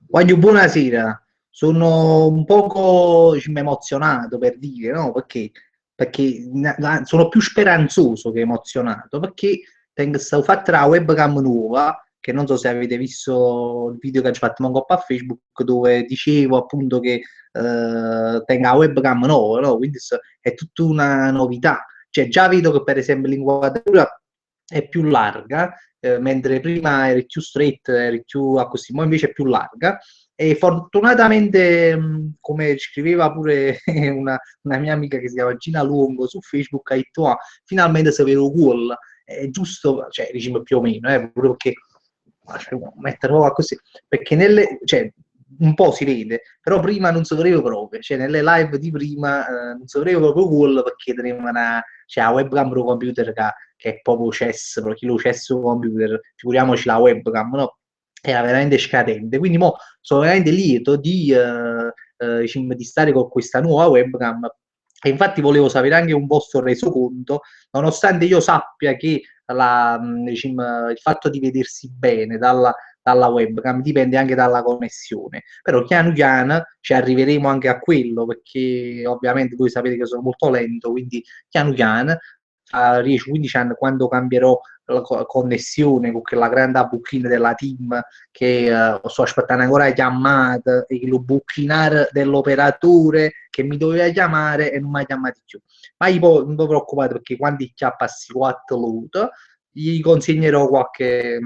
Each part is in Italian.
Guaglio, buonasera. Sono un poco, diciamo, emozionato per dire, no? Perché sono più speranzoso che emozionato, perché tengo stato fatto la webcam nuova, che non so se avete visto il video che ho fatto manco a Facebook, dove dicevo appunto che tengo la webcam nuova, no? È tutta una novità. Cioè, già vedo che per esempio l'inquadratura è più larga, mentre prima eri più straight, eri più a così, ma invece è più larga. E fortunatamente, come scriveva pure una mia amica che si chiama Gina Luongo su Facebook, ha detto, "Ah, finalmente si vede uguale." È giusto, cioè, diciamo più o meno, pure perché cioè, metterò così, perché cioè, un po' si vede, però prima non si vedeva proprio, cioè nelle live di prima non si vedeva proprio uguale perché teneva cioè, la webcam pro computer che è proprio cesso, però chi lo cesso computer, figuriamoci la webcam, no? Era veramente scadente. Quindi mo sono veramente lieto diciamo, di stare con questa nuova webcam. E infatti volevo sapere anche un vostro resoconto, nonostante io sappia che diciamo, il fatto di vedersi bene dalla webcam dipende anche dalla connessione. Però piano piano ci arriveremo anche a quello, perché ovviamente voi sapete che sono molto lento, quindi piano piano a 10-15 anni, quando cambierò la connessione con quella grande booking della team che sto aspettando ancora la chiamata e lo bookingare dell'operatore che mi doveva chiamare e non mi ha chiamato più. Ma io non vi preoccupate perché quando chiappassi 4 loot gli consegnerò qualche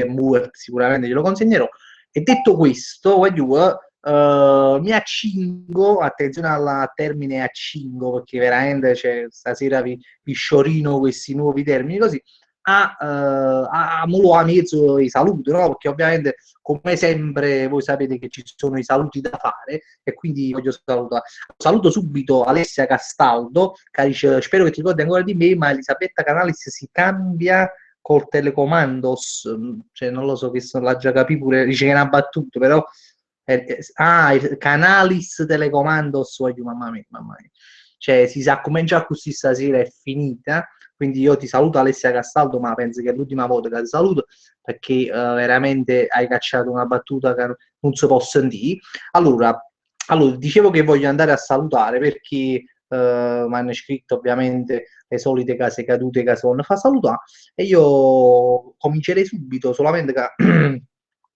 muert, sicuramente glielo consegnerò. E detto questo, voglio, mi accingo, attenzione al termine accingo, perché veramente cioè, stasera vi sciorino questi nuovi termini così, a molo a mezzo i saluti, no? Perché ovviamente, come sempre, voi sapete che ci sono i saluti da fare e quindi voglio salutare. Saluto subito Alessia Castaldo, che dice, spero che ti ricordi ancora di me, ma Elisabetta Canalis si cambia col telecomandos, cioè non lo so che l'ha già capito pure, dice che è una battuta, però il Canalis Telecomandos, voglio, mamma mia. Cioè si sa comincia così stasera è finita, quindi io ti saluto Alessia Castaldo, ma penso che è l'ultima volta che ti saluto perché veramente hai cacciato una battuta che non si può sentire. Allora, dicevo che voglio andare a salutare perché mi hanno scritto ovviamente le solite case cadute che sono fa salutare e io comincerei subito, solamente che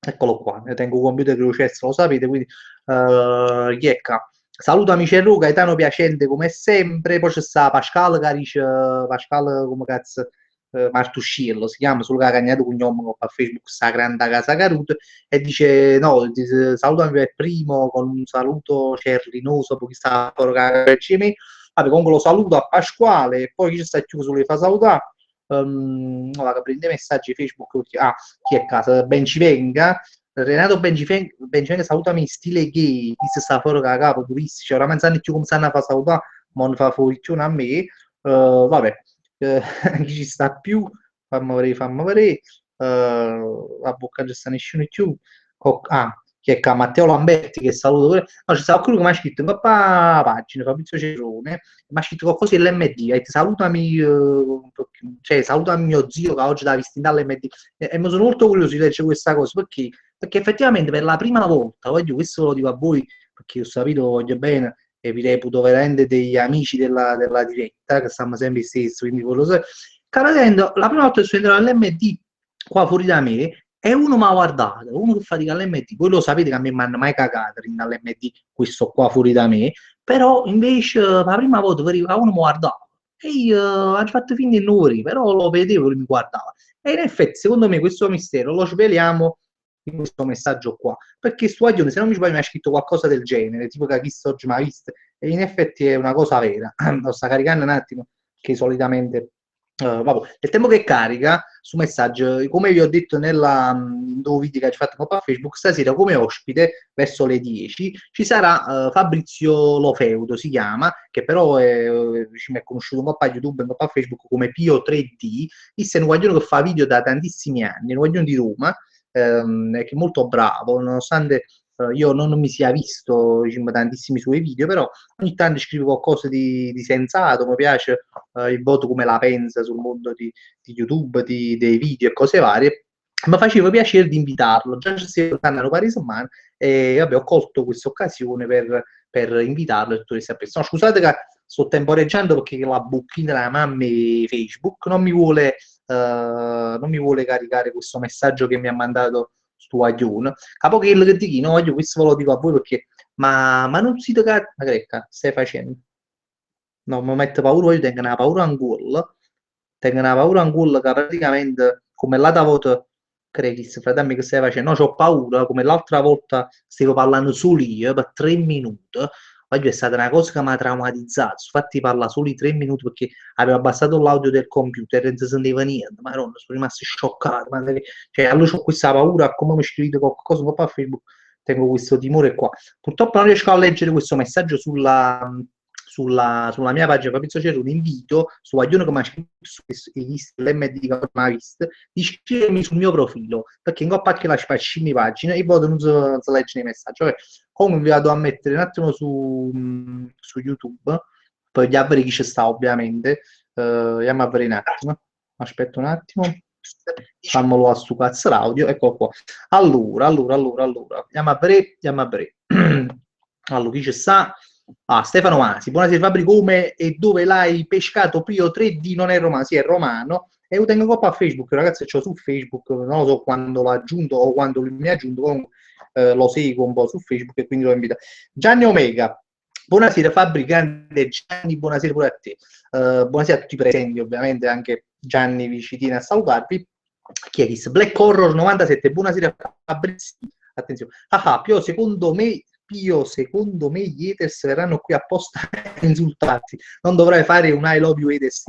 eccolo qua, io tengo un computer Crucess, lo sapete, quindi Chiecca. Salutami Cerro, Gaetano piacente come sempre, poi c'è sta Pascal che dice, Pascal come cazzo, Martusciello si chiama, solo che ha cagnato cognome a Facebook, sta grande casa caruta, e dice, no, salutami per primo con un saluto cerlinoso, perché sta per me. Vabbè, comunque lo saluto a Pasquale, e poi chi sta chiuso le fa salutare. Guarda, prende messaggi Facebook, chi è a casa? Ben ci venga. Renato Bencivenga salutami in stile gay, chi si sta fuori da capo, turistici, oramai non sanno più come stanno a fare salutare, ma non fa fuori più a me. Vabbè, eh, chi ci sta più? Fammi vedere, a bocca non sta nessuno più. Chi è qua? Matteo Lamberti che saluto pure. No, c'è stato quello che mi ha scritto in papà pagina, Fabrizio Cerone, mi ha scritto qualcosa dell'MD, ha detto salutami, cioè salutami mio zio che oggi da visitare all'MD e mi sono molto curioso di leggere questa cosa perché effettivamente per la prima volta, voglio, questo lo dico a voi perché ho sapito, voglio bene e vi reputo veramente degli amici della diretta che stanno sempre stessi, quindi quello so. Vedendo, la prima volta che sono entrato all'MD qua fuori da me e uno mi ha guardato, uno che fatica all'MD, voi lo sapete che a me mi hanno mai cagato all'MD questo qua fuori da me, però invece la prima volta veniva uno mi guardava e io ho fatto finta di non vedere, però lo vedevo e mi guardava. E in effetti, secondo me, questo mistero lo sveliamo in questo messaggio qua. Perché su Aglione, se non mi sbaglio, mi ha scritto qualcosa del genere, tipo che ha visto oggi, ma ha visto. E in effetti è una cosa vera. Lo sta caricando un attimo, che solitamente. Vabbè. Nel tempo che carica su messaggio, come vi ho detto in due video che ho fatto a Facebook, stasera come ospite verso le 10 ci sarà Fabrizio Lofeudo, si chiama, che però è conosciuto un po' a YouTube, un po' a Facebook come Pio 3D, è un guaglione che fa video da tantissimi anni, un guaglione di Roma, che è molto bravo, nonostante io non mi sia visto diciamo, tantissimi suoi video, però ogni tanto scrive qualcosa di sensato, mi piace il voto come la pensa sul mondo di YouTube, dei video e cose varie. mi faceva piacere di invitarlo, già ci stiamo tornando a pari settimane e vabbè, ho colto questa occasione per invitarlo e tutto questo a persona. Scusate che sto temporeggiando perché la bocchina della mamma e Facebook non mi vuole caricare questo messaggio che mi ha mandato stu aglione. Capo che il che dico, no, voglio questo ve lo dico a voi perché ma non si tocca, ma che stai facendo? No, mi mette paura, io tengo una paura ancora che praticamente come l'altra volta credi, fratello che stai facendo, no, c'ho paura, come l'altra volta stavo parlando solo io per 3 minuti, oggi è stata una cosa che mi ha traumatizzato, infatti parla solo i 3 minuti perché avevo abbassato l'audio del computer e non si sentiva niente, ma no, sono rimasto scioccato, cioè allora ho questa paura, come mi scrivete qualcosa un po' a Facebook, tengo questo timore qua. Purtroppo non riesco a leggere questo messaggio sulla mia pagina Fabrizio c'era un invito su Aglione che mi ha scritto l'MD che non ha visto di iscrivermi sul mio profilo perché in coppa che la spacci pagina e poi non si legge i messaggi. Vabbè, comunque vi vado a mettere un attimo su YouTube poi gli avveri chi ci sta ovviamente andiamo a vedere un attimo aspetta un attimo fammelo a stu cazzo l'audio ecco qua allora andiamo a vedere allora chi ci sta. Ah, Stefano Masi, buonasera Fabri, come e dove l'hai pescato Prio 3D? Non è romano, sì, è romano. E lo tengo qua a Facebook, ragazzi, c'ho su Facebook, non lo so quando l'ho aggiunto o quando lui mi ha aggiunto, comunque lo seguo un po' su Facebook e quindi lo invito. Gianni Omega, buonasera Fabri, grande Gianni, buonasera pure a te. Buonasera a tutti i presenti, ovviamente anche Gianni vi ci tiene a salutarvi. Chi è questo? Black Horror 97, buonasera Fabri, attenzione. Ah, secondo me gli haters verranno qui apposta a insultarti. Non dovrai fare un I love you haters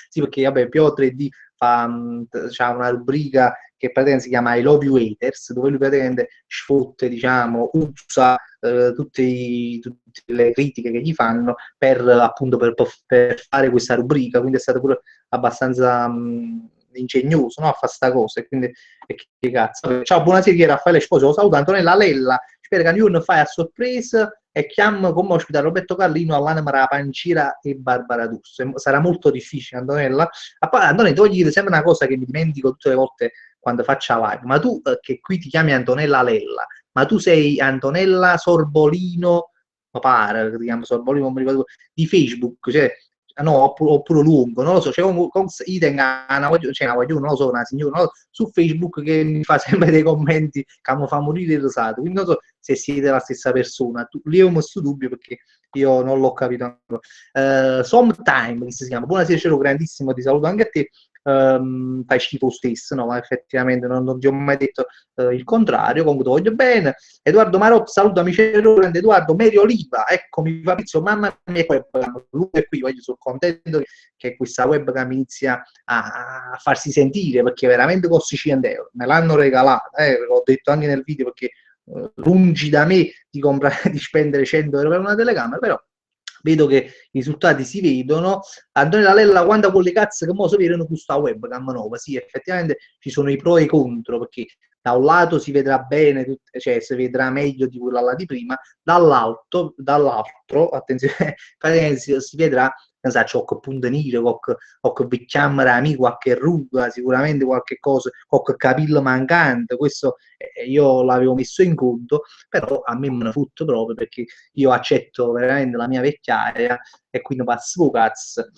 sì, perché vabbè, Pio 3D c'ha una rubrica che praticamente si chiama I love you haters, dove lui praticamente sfotte, diciamo, usa tutte le critiche che gli fanno per appunto per fare questa rubrica, quindi è stato pure abbastanza ingegnoso, no? A fare sta cosa, e quindi che cazzo. Ciao, buonasera, Raffaele Sposo, lo saluto Antonella Lella, spero che non fai a sorpresa e chiamo come ospite Roberto Carlino all'Anima Pancira e Barbara D'Urso. Sarà molto difficile, Antonella. Antonella, ti voglio dire sempre una cosa che mi dimentico tutte le volte quando faccio live, ma tu che qui ti chiami Antonella Lella, ma tu sei Antonella Sorbolino, mi pare che ti chiami Sorbolino, non mi ricordo, di Facebook, cioè no, oppure lungo, non lo so, c'è io tengo una voglio, non lo so, una signora no, su Facebook che mi fa sempre dei commenti che mi fa morire il rosato, quindi non so se siete la stessa persona, lì ho questo dubbio perché io non l'ho capito ancora. Sometime, che si chiama, buonasera Cielo, grandissimo, ti saluto anche a te. Fai schifo stesso, no, ma effettivamente non ti ho mai detto il contrario, comunque ti voglio bene. Edoardo Marotti, saluto amici grande Edoardo, Mary Oliva, eccomi Fabrizio, mamma mia webcam, lui è qui, voglio, sono contento che questa webcam inizia a farsi sentire perché veramente costa 100 euro, me l'hanno regalata, l'ho detto anche nel video perché lungi da me di comprare, di spendere 100 euro per una telecamera, però vedo che i risultati si vedono. Antonella Lella, quando con le cazzo che mo si vedono questa webcam nuova, sì, effettivamente ci sono i pro e i contro, perché da un lato si vedrà bene, cioè si vedrà meglio di quella là di prima, dall'altro, attenzione, si vedrà, non so, c'ho che puntenire, qualche vecchiamera amico, qualche ruga, sicuramente qualche cosa, qualche capillo mancante, questo io l'avevo messo in conto, però a me me ne fotte proprio perché io accetto veramente la mia vecchiaia e quindi passo cazzo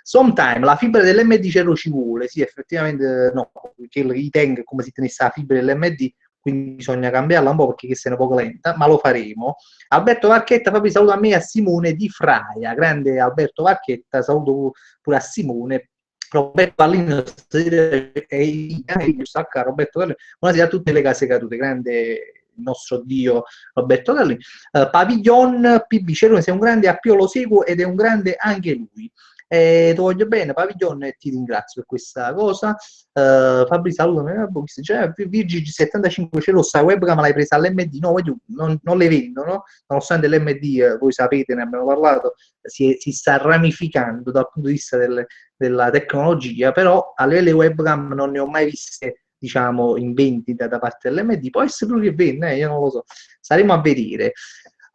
sometime la fibra dell'MD ci vuole, sì, effettivamente no, perché i tank come si tenesse la fibra dell'MD, quindi bisogna cambiarla un po' perché questa è un po' lenta, ma lo faremo. Alberto Varchetta, Fabri, saluto a me e a Simone di Fraia, grande Alberto Varchetta, saluto pure a Simone. Roberto Pallino e Roberto Pallino, buonasera a tutte le case cadute, grande il nostro dio Roberto Pallino. Pavillon PB Cerone, sei un grande, Appio lo seguo ed è un grande anche lui. Ti voglio bene Pavillon e ti ringrazio per questa cosa. Fabri saluto cioè, Virgig 75 c'è lo sta webcam l'hai presa all'MD, no, non le vendono nonostante l'MD voi sapete, ne abbiamo parlato, si sta ramificando dal punto di vista della tecnologia, però alle webcam non ne ho mai viste, diciamo, in vendita da parte dell'MD, può essere lui che vende, io non lo so, staremo a vedere.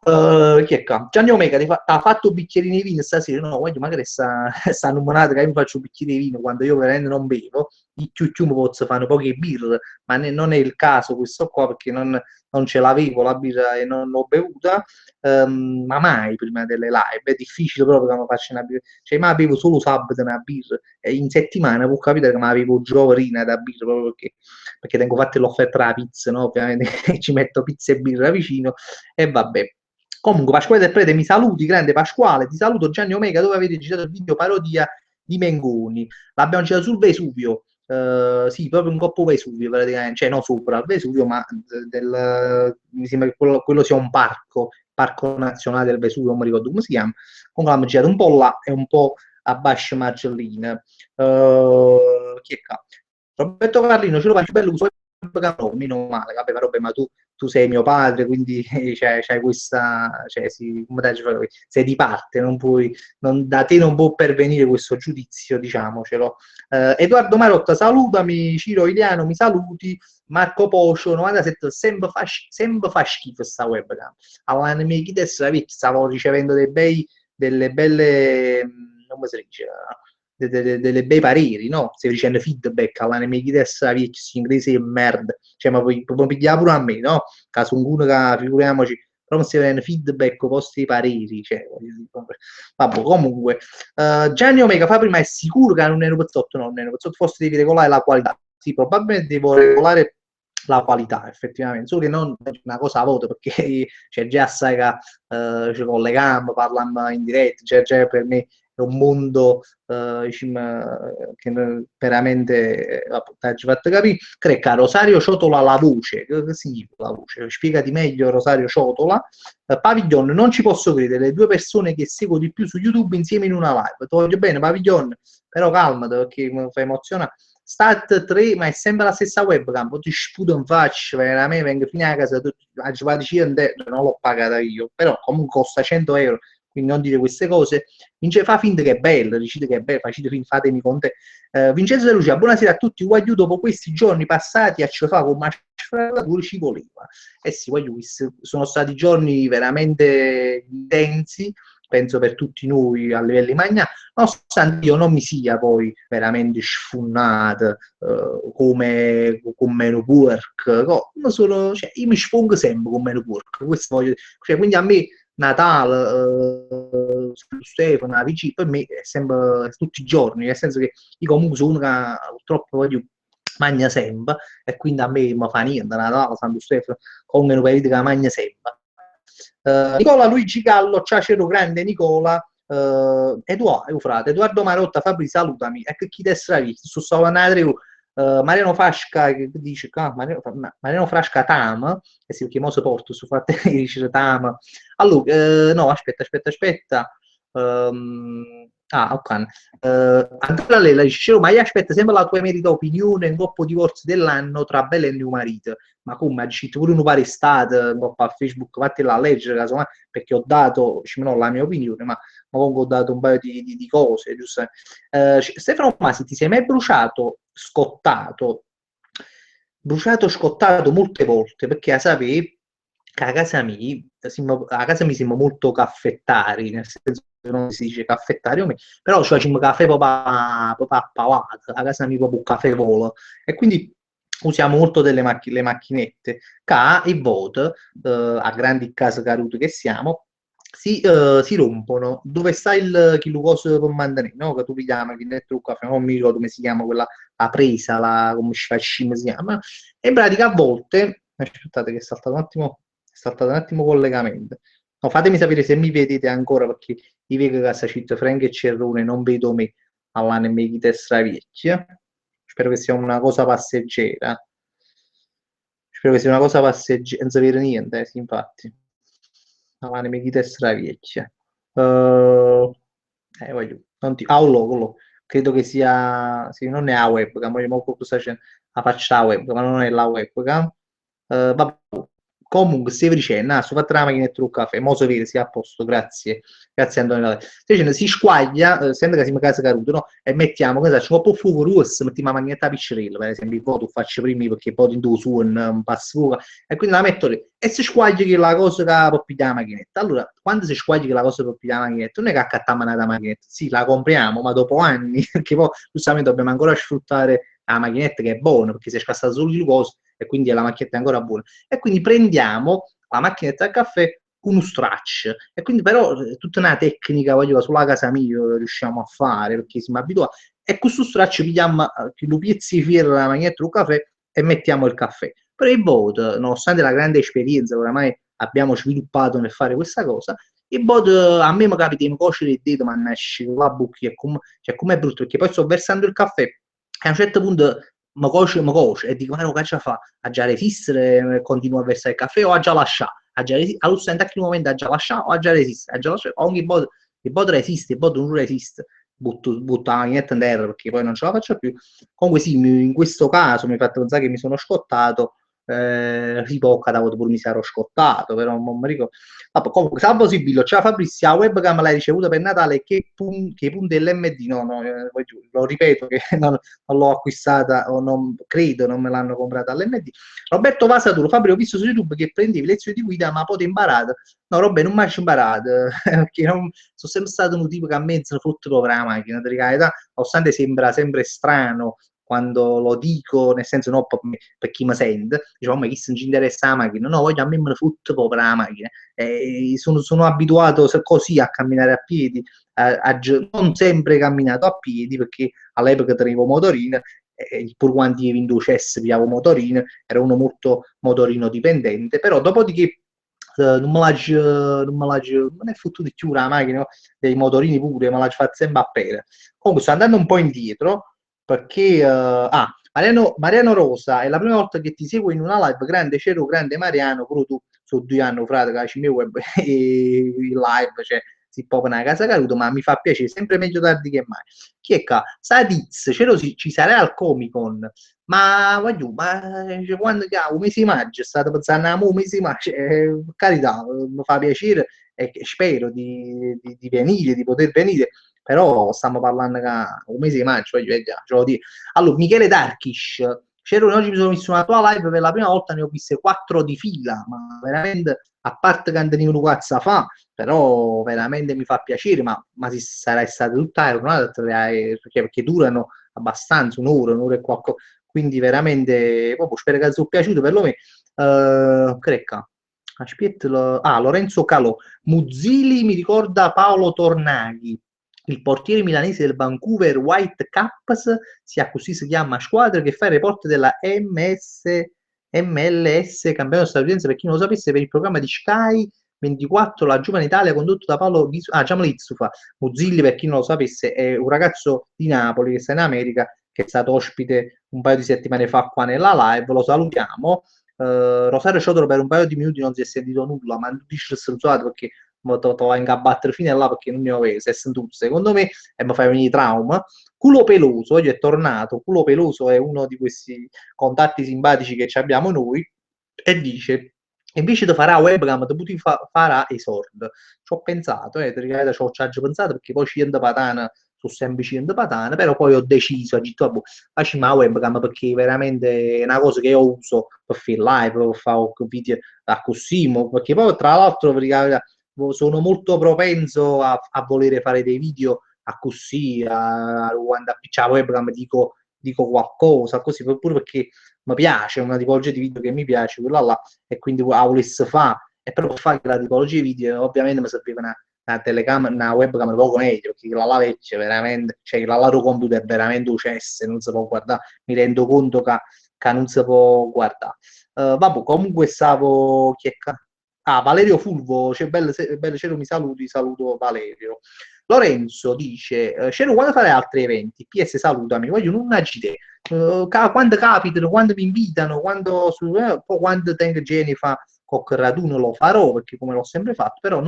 Chi è qua? Gianni Omega ha fatto bicchierini di vino stasera? No, voglio magari sta numonata che io mi faccio un bicchiere di vino quando io veramente non bevo. I chiù mi posso fare poche birre, ma non è il caso questo qua perché non ce l'avevo la birra e non l'ho bevuta, ma mai prima delle live. È difficile proprio che mi faccia una birra. Cioè, ma bevo solo sabato una birra e in settimana può capitare che mi avevo gioverina da birra proprio perché tengo fatte l'offerta della pizza, no? Ovviamente ci metto pizza e birra vicino e vabbè. Comunque, Pasquale del Prete, mi saluti, grande Pasquale, ti saluto Gianni Omega, dove avete girato il video parodia di Mengoni. L'abbiamo girato sul Vesuvio, sì, proprio un coppo Vesuvio, praticamente, cioè non sopra il Vesuvio, ma mi sembra che quello sia un parco nazionale del Vesuvio, non mi ricordo come si chiama. Comunque l'abbiamo girato un po' là e un po' a Bascia Margellina. Chi è qua? Roberto Carlino, ce lo faccio bello, no, meno male, vabbè, ma Robbe, ma tu sei mio padre, quindi c'hai questa, cioè, come sei di parte, non puoi, da te non può pervenire questo giudizio, diciamocelo. Edoardo Marotta, salutami, Ciro Iliano, mi saluti, Marco Pocio, 97, sempre fa schifo sta webcam. All'anime Kides, stavo ricevendo delle belle, come si dice, delle bei pareri, no? Stai dicendo feedback all'anime Kides, inglese e merda, cioè, ma poi pigliare pure a me, no? Caso uno che figuriamoci, però non si avendo feedback o posti pareri, cioè, vabbè, comunque, Gianni Omega fa prima, è sicuro che non è un pezzotto, no, non è un pezzotto, forse devi regolare la qualità, sì, probabilmente devo regolare la qualità, effettivamente, solo che non è una cosa a voto, perché c'è già sai che ci colleghiamo, parliamo in diretta, cioè già per me è un mondo diciamo, che veramente ci fatto capire. Credo che Rosario Ciotola la voce, che significa la voce? Spiegati meglio Rosario Ciotola. Pavillon, non ci posso credere, le due persone che seguo di più su YouTube insieme in una live. Ti voglio bene, Pavillon, però calmati perché mi fa emozionare. Stat 3, ma è sempre la stessa webcam, poi ti sputo in faccia, veramente vengo fino a casa, non l'ho pagata io, però comunque costa 100 euro, quindi non dire queste cose. Fa finta che è bello, dicite che è bello, fatemi con te. Vincenzo De Lucia, buonasera a tutti, guagliù dopo questi giorni passati a ce fa con mascratura ci voleva. Eh sì, voglio, sono stati giorni veramente intensi, penso per tutti noi a livelli magna, nonostante io non mi sia poi veramente sfunnato come meno work, no, cioè, io mi sfongo sempre con meno work, cioè, quindi a me Natale, Stefano, la vigilia, per me è sempre tutti i giorni, nel senso che io comunque sono uno che purtroppo voglio mangia sempre e quindi a me mi fa niente, Natale, Santo Stefano, come un periodo che mangia sempre. Nicola Luigi Gallo, Ciacero Grande Nicola, Edoardo Marotta, Fabri, salutami, ecco chi te stravisti, su Savanadreu, Mariano Fasca che dice Mariano Frasca Tam, che si chiama Porto su fatte dice Tam. Allora, no, aspetta. Ok. Andrea Lela dice, ma io aspetto sempre la tua merita opinione in coppo divorzio dell'anno tra Bella e mio marito. Ma come, ha scritto pure un pare estate, un po' a Facebook, vattela a leggere, casomai, perché ho dato, no, la mia opinione, ma comunque ho dato un paio di cose, giusto? Stefano Masi, ti sei mai scottato molte volte, perché a sapere che a casa mia siamo molto caffettari, nel senso che non si dice caffettari, però ci facciamo caffè proprio a pavata, a casa mia proprio un caffè volo, e quindi usiamo molto le macchinette, che i vote, a grandi case carute che siamo, si rompono. Dove sta il chilocoso per mantenere, no? Che tu vi chiami, non mi ricordo come si chiama quella, la presa, come si chiama, e in pratica a volte, aspettate che è saltato un attimo collegamento. No, fatemi sapere se mi vedete ancora, perché io vedo che sta scritto Frank e Cerrone, non vedo me all'anime stravecchia. Spero che sia una cosa passeggera. Spero che sia una cosa passeggera, non sapere niente, sì, infatti. All'anime stravecchia. Voglio, non ti, lo, credo che sia, sì, non è la webcam, voglio cosa c'è, la faccia la webcam, ma non è la webcam. Vabbè, Comunque, stai dicendo, su fatta la macchinetta del caffè, mo si vede, si è a posto, grazie Antonio. Invece si squaglia, sempre che siamo a casa caduto, no? E mettiamo, che un po' fuoco rosso, mettiamo la macchinetta piccerella, per esempio, poi tu faccio prima perché poi in tu su un passo e quindi la metto lì. E si squaglia che la cosa che può pigliare la macchinetta. Allora, quando si squaglia che la cosa può pigliare la macchinetta, non è che accattiamo una macchinetta, sì, la compriamo, ma dopo anni, perché poi giustamente dobbiamo ancora sfruttare la macchinetta che è buona, perché si è scassata solo il glucosio e quindi la macchinetta è ancora buona. E quindi prendiamo la macchinetta da caffè uno straccio e quindi però tutta una tecnica voglio sulla casa mia riusciamo a fare perché siamo abituati e questo straccio pigliamo lo piezzi fiero la macchinetta del caffè e mettiamo il caffè però il bot nonostante la grande esperienza che oramai abbiamo sviluppato nel fare questa cosa il bot a me mi capita di cuocere il dito ma nasce la bocca cioè com'è brutto perché poi sto versando il caffè e a un certo punto mi cuoce e dico ma non che fa a già resistere continua a versare il caffè o a già lasciare all'ustante a che momento ha già lasciato o ha già resiste, ha già lasciato, ogni bot, il bot resiste, il bot non resiste, butto la macchinetta in terra perché poi non ce la faccio più. Comunque sì, in questo caso mi ha fatto pensare che mi sono scottato, sì, poca da pure mi sarò scottato, però non mi ricordo. Vabbè, comunque, salvo Sibillo, ciao Fabrizio, la webcam l'hai ricevuta per Natale, che punti l'MD? No, no, lo ripeto che non l'ho acquistata o non credo non me l'hanno comprata all'MD. Roberto Vasaturo, Fabio, ho visto su YouTube che prendevi lezioni di guida, ma poi ti imparato. No, Robè, non mi hai imparato, perché non, sono sempre stato un tipo che a mezzo fottuto per la macchina, di carità, nonostante sembra sempre strano quando lo dico, nel senso no per chi mi sente, diciamo, ma chi si interessa la macchina, no, voglio a me me ne fotto per la macchina, sono abituato così a camminare a piedi, non sempre camminato a piedi perché all'epoca tenevo motorino pur quando io vinto CES piavo motorino, era uno molto motorino dipendente, però dopodiché non è fottuto di più la macchina, dei motorini pure, me l'ha fatto sempre a pere. Comunque sto andando un po' indietro perché Mariano Rosa è la prima volta che ti seguo in una live, grande Cero, grande Mariano, però tu sono 2 anni frate che ci web e il live, cioè si può una casa caduto, ma mi fa piacere, sempre meglio tardi che mai. Chi è qua? Sadiz, ci sarà al Comic Con, ma voglio, ma quando un mese di maggio, è stato pensando a un mese di maggio, per carità, mi fa piacere e spero di venire, di poter venire, però stiamo parlando che un mese di maggio, voglio vedere, ce lo dico. Allora, Michele Darkish, oggi mi sono visto una tua live per la prima volta, ne ho viste 4 di fila, ma veramente, a parte che Antonino Lucazza fa, però veramente mi fa piacere, ma si sarà stata tutta giornata perché durano abbastanza, un'ora e qualcosa, quindi veramente, proprio, spero che vi sia piaciuto, perlomeno, Crecca. Aspetta, Lorenzo Calò. Muzzili mi ricorda Paolo Tornaghi, il portiere milanese del Vancouver Whitecaps, così si chiama squadra, che fa il report della MLS, campionato statunitense, per chi non lo sapesse, per il programma di Sky 24, la Giovane Italia, condotto da Giamma Lizzufa. Muzzilli, per chi non lo sapesse, è un ragazzo di Napoli che sta in America, che è stato ospite un paio di settimane fa qua nella live, lo salutiamo. Rosario Ciotolo per un paio di minuti non si è sentito nulla, ma non dice stronzato perché mi trovavo in battere fino là perché non ne avevo, si è sentito secondo me e mi fa venire trauma. Culo Peloso, oggi è tornato, Culo Peloso è uno di questi contatti simpatici che abbiamo noi e dice invece di fare la webcam ti potevi fare esord. Ci ho pensato, ci ho pensato perché poi ci patana sono sempre ci patana, però poi ho deciso, ho detto, boh, facciamo la webcam perché veramente è una cosa che io uso per fare live, per fare video a così, perché poi tra l'altro sono molto propenso a volere fare dei video a così, quando appicciavo la webcam dico qualcosa, così, pure perché mi piace, è una tipologia di video che mi piace, quella là, e quindi la volessi fare, e però per fare la tipologia di video ovviamente mi serviva una telecamera, una webcam poco meglio, perché la vecchia veramente, cioè la loro computer è veramente un cesso, non si può guardare, mi rendo conto che non si può guardare. Vabbè, comunque stavo... Valerio Fulvo, c'è bello Cero, mi saluto Valerio. Lorenzo dice, Cero, quando fare altri eventi? PS salutami, voglio un agite. Quando capitano, quando mi invitano, quando tengo Jennifer con raduno lo farò, perché come l'ho sempre fatto, però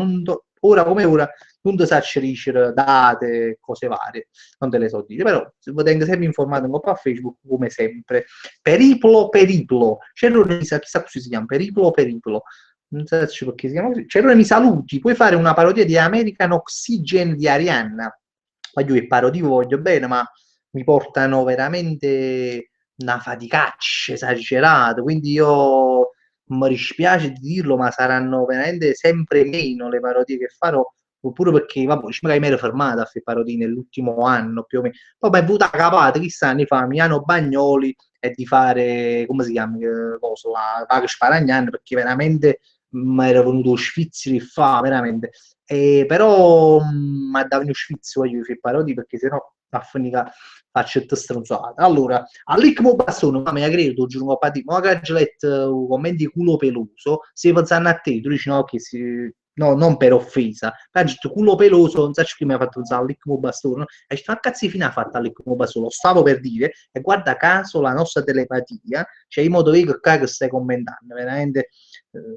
ora come ora non ti saccio dicere date, cose varie, non te le so dire, però vi tengo sempre informato un po' a Facebook, come sempre. Periplo, chissà come si chiama, Periplo, non so perché si chiama così. Cerone mi saluti, puoi fare una parodia di American Oxygen di Arianna? Voglio che parodico, voglio bene, ma mi portano veramente una faticaccia esagerata, quindi io mi dispiace di dirlo, ma saranno veramente sempre meno le parodie che farò, oppure perché, vabbè, magari mi ero fermato a fare parodie nell'ultimo anno più o meno. Poi mi è venuta capata, chissà anni fa, Milano Bagnoli, e di fare, come si chiama, cosa, la Vaga Sparagnano, perché veramente mi era venuto sfizio di fa, veramente. Però mi dava uno sfizio voglio fare parodie, perché sennò a finire faccio tutte stronzate. Allora, all'icmo bastone, ma mi credo, giuro un po' di ma che hai letto commenti culo peloso, se pensano a te, tu dici no, che si... No, non per offesa, ma detto culo peloso, non sai che mi ha fatto usare l'icmo bastone, e ci fa cazzo fine ha fatto all'icmo bastone, lo stavo per dire, e guarda caso la nostra telepatia, cioè in modo che stai commentando, veramente,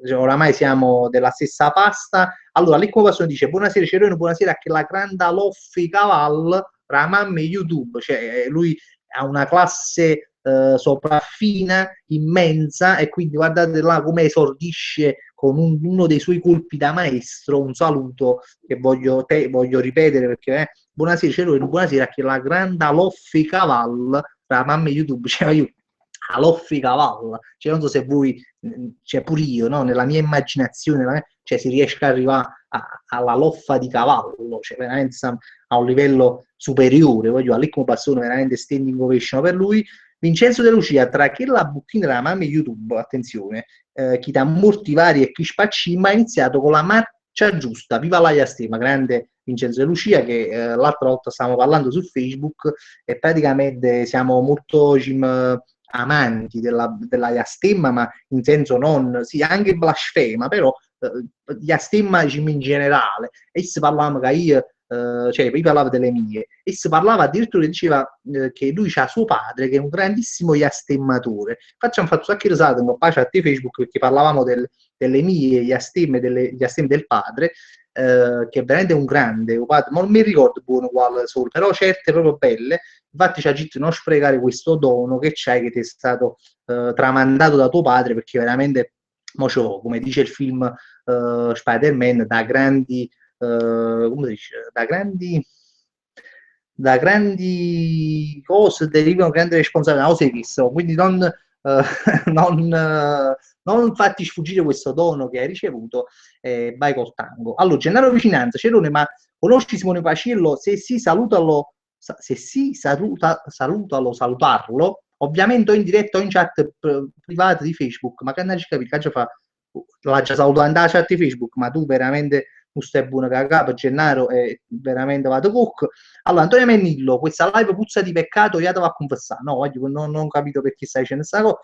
cioè, oramai siamo della stessa pasta. Allora, l'icmo bastone dice, buonasera Cerone, buonasera, che la grande Loffi Caval, tra mamma e YouTube, cioè lui ha una classe sopraffina, immensa, e quindi guardate là come esordisce con uno dei suoi colpi da maestro. Un saluto che voglio ripetere, perché buonasera Cerone, buonasera, che la grande Loffi Caval tra mamma e YouTube, cioè io a Loffi Caval, cioè non so se voi, cioè pure io, no? Nella mia immaginazione, cioè si riesce ad arrivare alla loffa di cavallo, cioè veramente a un livello superiore, voglio all'Icmo Passone veramente standing ovation per lui. Vincenzo De Lucia, tra chi la bucchina della mamma e YouTube, attenzione, chi da molti vari e chi spaccì, ma ha iniziato con la marcia giusta, viva la Iastema, grande Vincenzo De Lucia, che l'altra volta stavamo parlando su Facebook, e praticamente siamo molto amanti della Iastemma, ma in senso non, sì, anche blasfema, però Iastemma in generale, e si parlava che io, cioè io parlavo delle mie, e si parlava addirittura, diceva che lui c'ha suo padre che è un grandissimo iastemmatore. Facciamo fatto un sacco di risate un po' a te Facebook, perché parlavamo delle mie iastemme, delle iastemme del padre, che è veramente un grande, un padre, ma non mi ricordo buono quale solo, però certe proprio belle. Infatti ci ha detto non sprecare questo dono che c'hai, che ti è stato tramandato da tuo padre, perché veramente, come dice il film Spider-Man, da grandi, come si dice, da grandi cose derivano grandi responsabilità, non sei visto, quindi non fatti sfuggire questo dono che hai ricevuto, vai col tango. Allora, Gennaro Vicinanza, Cerone, ma conosci Simone Paciello? Se sì, salutalo, se sì, salutarlo, ovviamente o in diretta o in chat privata di Facebook, ma che non ci capito, che fa? L'ha già salutato in chat di Facebook, ma tu veramente non stai buono che a capo, Gennaro, e veramente vado cook. Allora, Antonio Mennillo, questa live puzza di peccato, io te va a confessare. No, voglio, non ho capito perché stai dicendo questa cosa.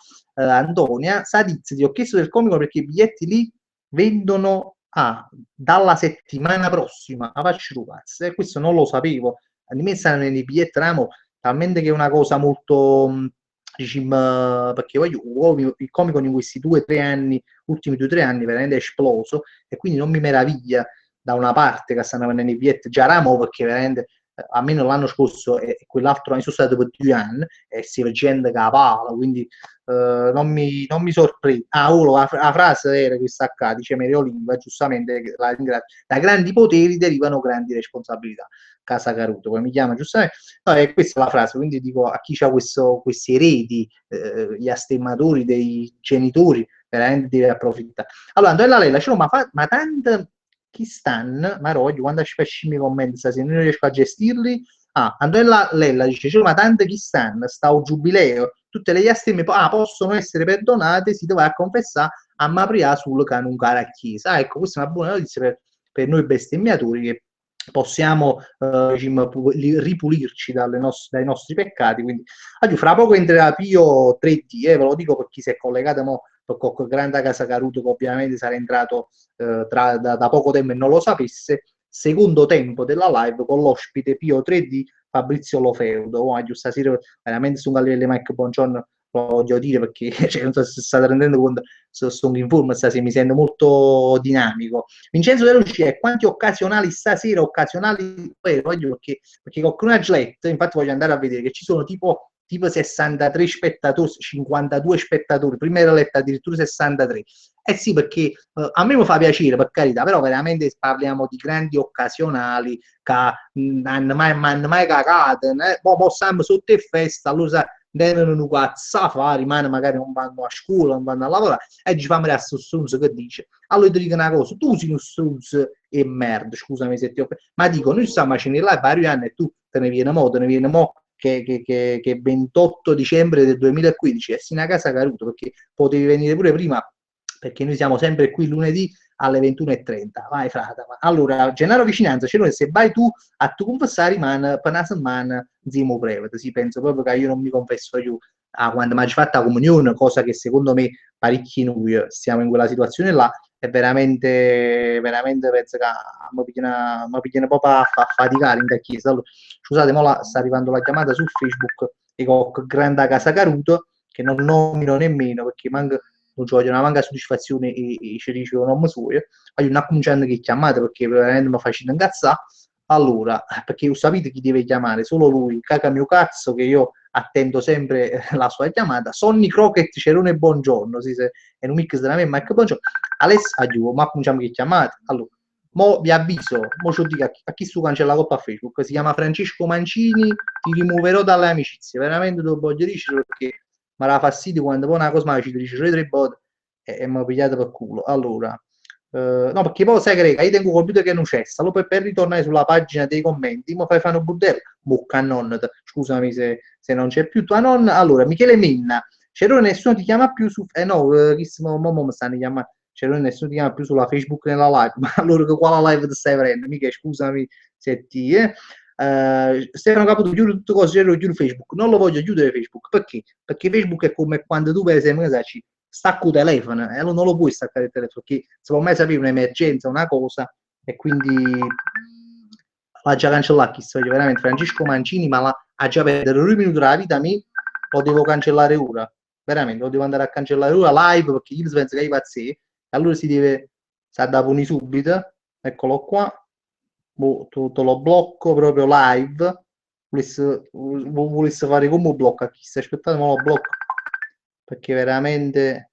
Antonia, Sadizzi, ti ho chiesto del comico perché i biglietti lì vendono dalla settimana prossima a Vacciurupaz, e questo non lo sapevo. A me stanno nei biglietti ramo, talmente che è una cosa molto perché voglio, il comico in questi 2 o 3 anni, ultimi 2 o 3 anni, veramente è esploso, e quindi non mi meraviglia da una parte che stanno vendendo i biglietti già ramo, perché veramente almeno l'anno scorso e quell'altro anno sono stato per 2 anni e si vede gente che pala, quindi non mi sorprende. La frase era questa qua, dice Mario Oliva, giustamente, la ringrazio, da grandi poteri derivano grandi responsabilità. Casa Caruto, come mi chiama giustamente, no, è questa la frase, quindi dico a chi ha questi eredi, gli astemmatori dei genitori, veramente deve approfittare. Allora, Antonella Lella, cioè, ma tanto chi stanno, ma Roglio, quando ci facciamo i commenti, se non riesco a gestirli, Antonella Lella dice, cioè, ma tanto chi stanno, sta un giubileo, tutte le astemme possono essere perdonate, si dovrà confessare a Mapria sul canuncare a chiesa. Ecco, questa è una buona notizia per noi bestemmiatori, che possiamo ripulirci dai nostri peccati. Quindi fra poco entrerà Pio 3D, ve lo dico per chi si è collegato con Grande Casa Caruto, che ovviamente sarà entrato da poco tempo e non lo sapesse. Secondo tempo della live con l'ospite Pio 3D Fabrizio Lofeudo. Stasera veramente su un livello di Mike Bongiorno lo voglio dire perché cioè, non so se state rendendo conto, sono in forma stasera, mi sento molto dinamico. Vincenzo De Lucia, e quanti occasionali stasera, occasionali voglio perché qualcuno ha letto, infatti voglio andare a vedere che ci sono tipo 63 spettatori, 52 spettatori, prima era letto addirittura 63. Eh sì, perché a me mi fa piacere, per carità, però veramente parliamo di grandi occasionali che non mai cagate, poi stiamo sotto il festa, allora devono un cazzo a fare, rimane magari non vanno a scuola, non vanno a lavorare, e ci fammi a struzzo che dice. Allora ti dico una cosa, tu sei un struzzo e merda, scusami se ti ho... Ma dico, noi stiamo facendo là vari anni e tu te ne viene mo che 28 dicembre del 2015 e sei una casa caruto, perché potevi venire pure prima, perché noi siamo sempre qui lunedì alle 21:30. Vai frata. Allora, Gennaro Vicinanza, cioè, se vai tu a tu confessare rimane per una settimana zimo breve, si penso proprio che io non mi confesso più quando mi hai fatto la comunione, cosa che secondo me parecchi noi stiamo in quella situazione là, è veramente penso che mi pigliano proprio a faticare in da chiesa. Allora, scusate, mo sta arrivando la chiamata su Facebook e ho grande casa caruto che non nomino nemmeno perché manca non c'è una manca soddisfazione e ci dice un nome suo. Voglio non cominciare che chiamate perché veramente mi faccio incazzare. Allora, perché sapete chi deve chiamare? Solo lui, caga mio cazzo che io attendo sempre la sua chiamata. Sonny Crockett, Cerone buongiorno, sì, se è un mix della me, ma che buongiorno. Alessio aiuto, ma cominciamo che chiamate. Allora, mo vi avviso, mo ci dico a chi su cancella la coppa a Facebook, si chiama Francesco Mancini, ti rimuoverò dalle amicizie, veramente te lo voglio dire perché mi dà fastidio quando poi una cosa mi dice tre botte e mi ha pigliato per culo. Allora, no, perché poi sai che io tengo un computer che non c'è, solo per ritornare sulla pagina dei commenti, mi fai fare un bordello, mucca nonna, scusami se non c'è più tua nonna. Allora, Michele Minna, c'era nessuno ti chiama più su, no, mo mi stanno chiamando, c'era nessuno ti chiama più sulla Facebook nella live, ma allora che quale live ti stai prendendo? Mica, scusami se ti, Stefano Caputo chiude tutte cose, chiude Facebook, non lo voglio chiudere Facebook, perché? Perché Facebook è come quando tu per esempio sai, stacco il telefono e non lo puoi staccare il telefono perché se può mai sapere un'emergenza, una cosa e quindi l'ha già cancellato chissà io veramente Francesco Mancini ma ha già perso 2 minuti della vita a me lo devo cancellare ora veramente lo devo andare a cancellare ora live perché io penso che è pazzesco allora si ha da punire subito eccolo qua te lo blocco proprio live volesse fare come blocca chi sta aspettando ma lo blocco perché veramente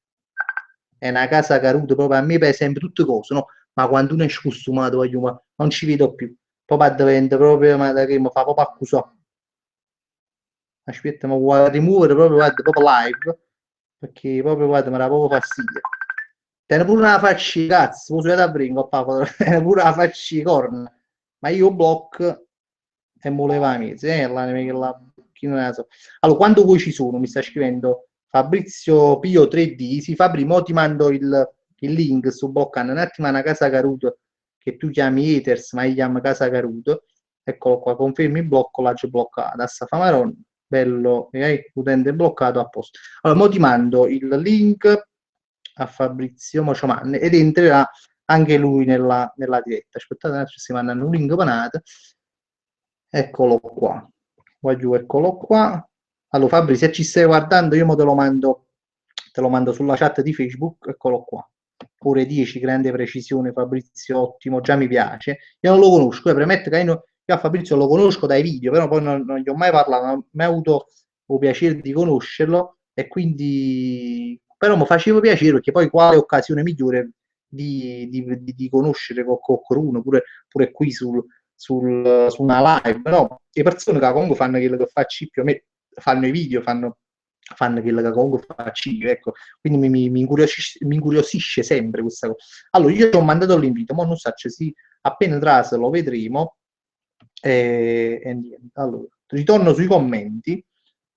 è una casa caruta proprio a me per sempre tutte cose no ma quando uno è scostumato voglio ma non ci vedo più poi diventa proprio ma da che mi fa proprio accusare aspetta ma vuoi rimuovere proprio guarda proprio live perché proprio guarda mi dà proprio fastidio tiene pure una faccia di cazzo scusa da brinco tiene pure la faccia di corna ma io blocco e mo le va mia che la chi non la so. Allora quando voi ci sono mi sta scrivendo Fabrizio Pio 3D si fa prima ti mando il link su bloccando un attimo una casa caruto che tu chiami haters ma io chiamo casa caruto eccolo qua confermi il blocco l'ha già bloccata sta famaron bello utente bloccato a posto allora mo ti mando il link a Fabrizio Mociomanni ed entrerà anche lui nella diretta aspettate si mandano un link panato eccolo qua giù eccolo qua allora Fabri se ci stai guardando io mo te lo mando sulla chat di Facebook eccolo qua pure 10 grande precisione Fabrizio ottimo già mi piace io non lo conosco premetto che io a Fabrizio lo conosco dai video però poi non gli ho mai parlato non ho mai avuto il piacere di conoscerlo e quindi però mi faceva piacere perché poi quale occasione migliore di conoscere qualcuno pure qui su una live, no? Le persone che comunque fanno quello che faccio più a me, fanno i video, fanno quello che comunque faccio io, ecco. Quindi mi incuriosisce sempre questa cosa. Allora, io ti ho mandato l'invito, ma non so se sì, appena trase lo vedremo. E niente. Allora, ritorno sui commenti,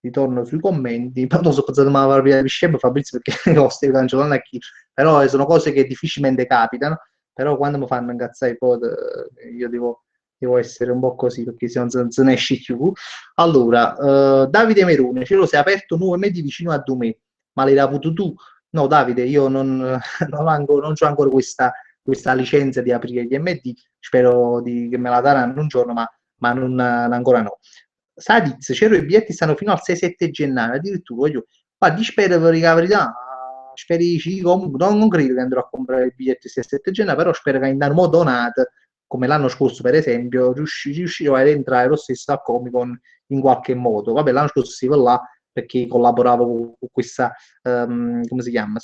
poi non so cosa mi aveva via scemo Fabrizio perché lo stai cancellando a chi, però sono cose che difficilmente capitano, però quando mi fanno incazzare poi io devo essere un po' così perché se non se ne esce più. Allora, Davide Merone, ce lo sei aperto nuovo MD vicino a me, ma l'hai avuto tu? No, Davide, io non c'ho ancora questa licenza di aprire gli MD, spero che me la daranno un giorno, ma non ancora no. Sadiz, c'ero i biglietti stanno fino al 6-7 gennaio, addirittura Guardi, spero per la verità, sperici comunque, non credo che andrò a comprare il biglietto il 7 gennaio, però spero che in un modo donato, come l'anno scorso per esempio, riuscirò ad entrare lo stesso a Comic Con in qualche modo. Vabbè, l'anno scorso si va là perché collaboravo con questa, come si chiama,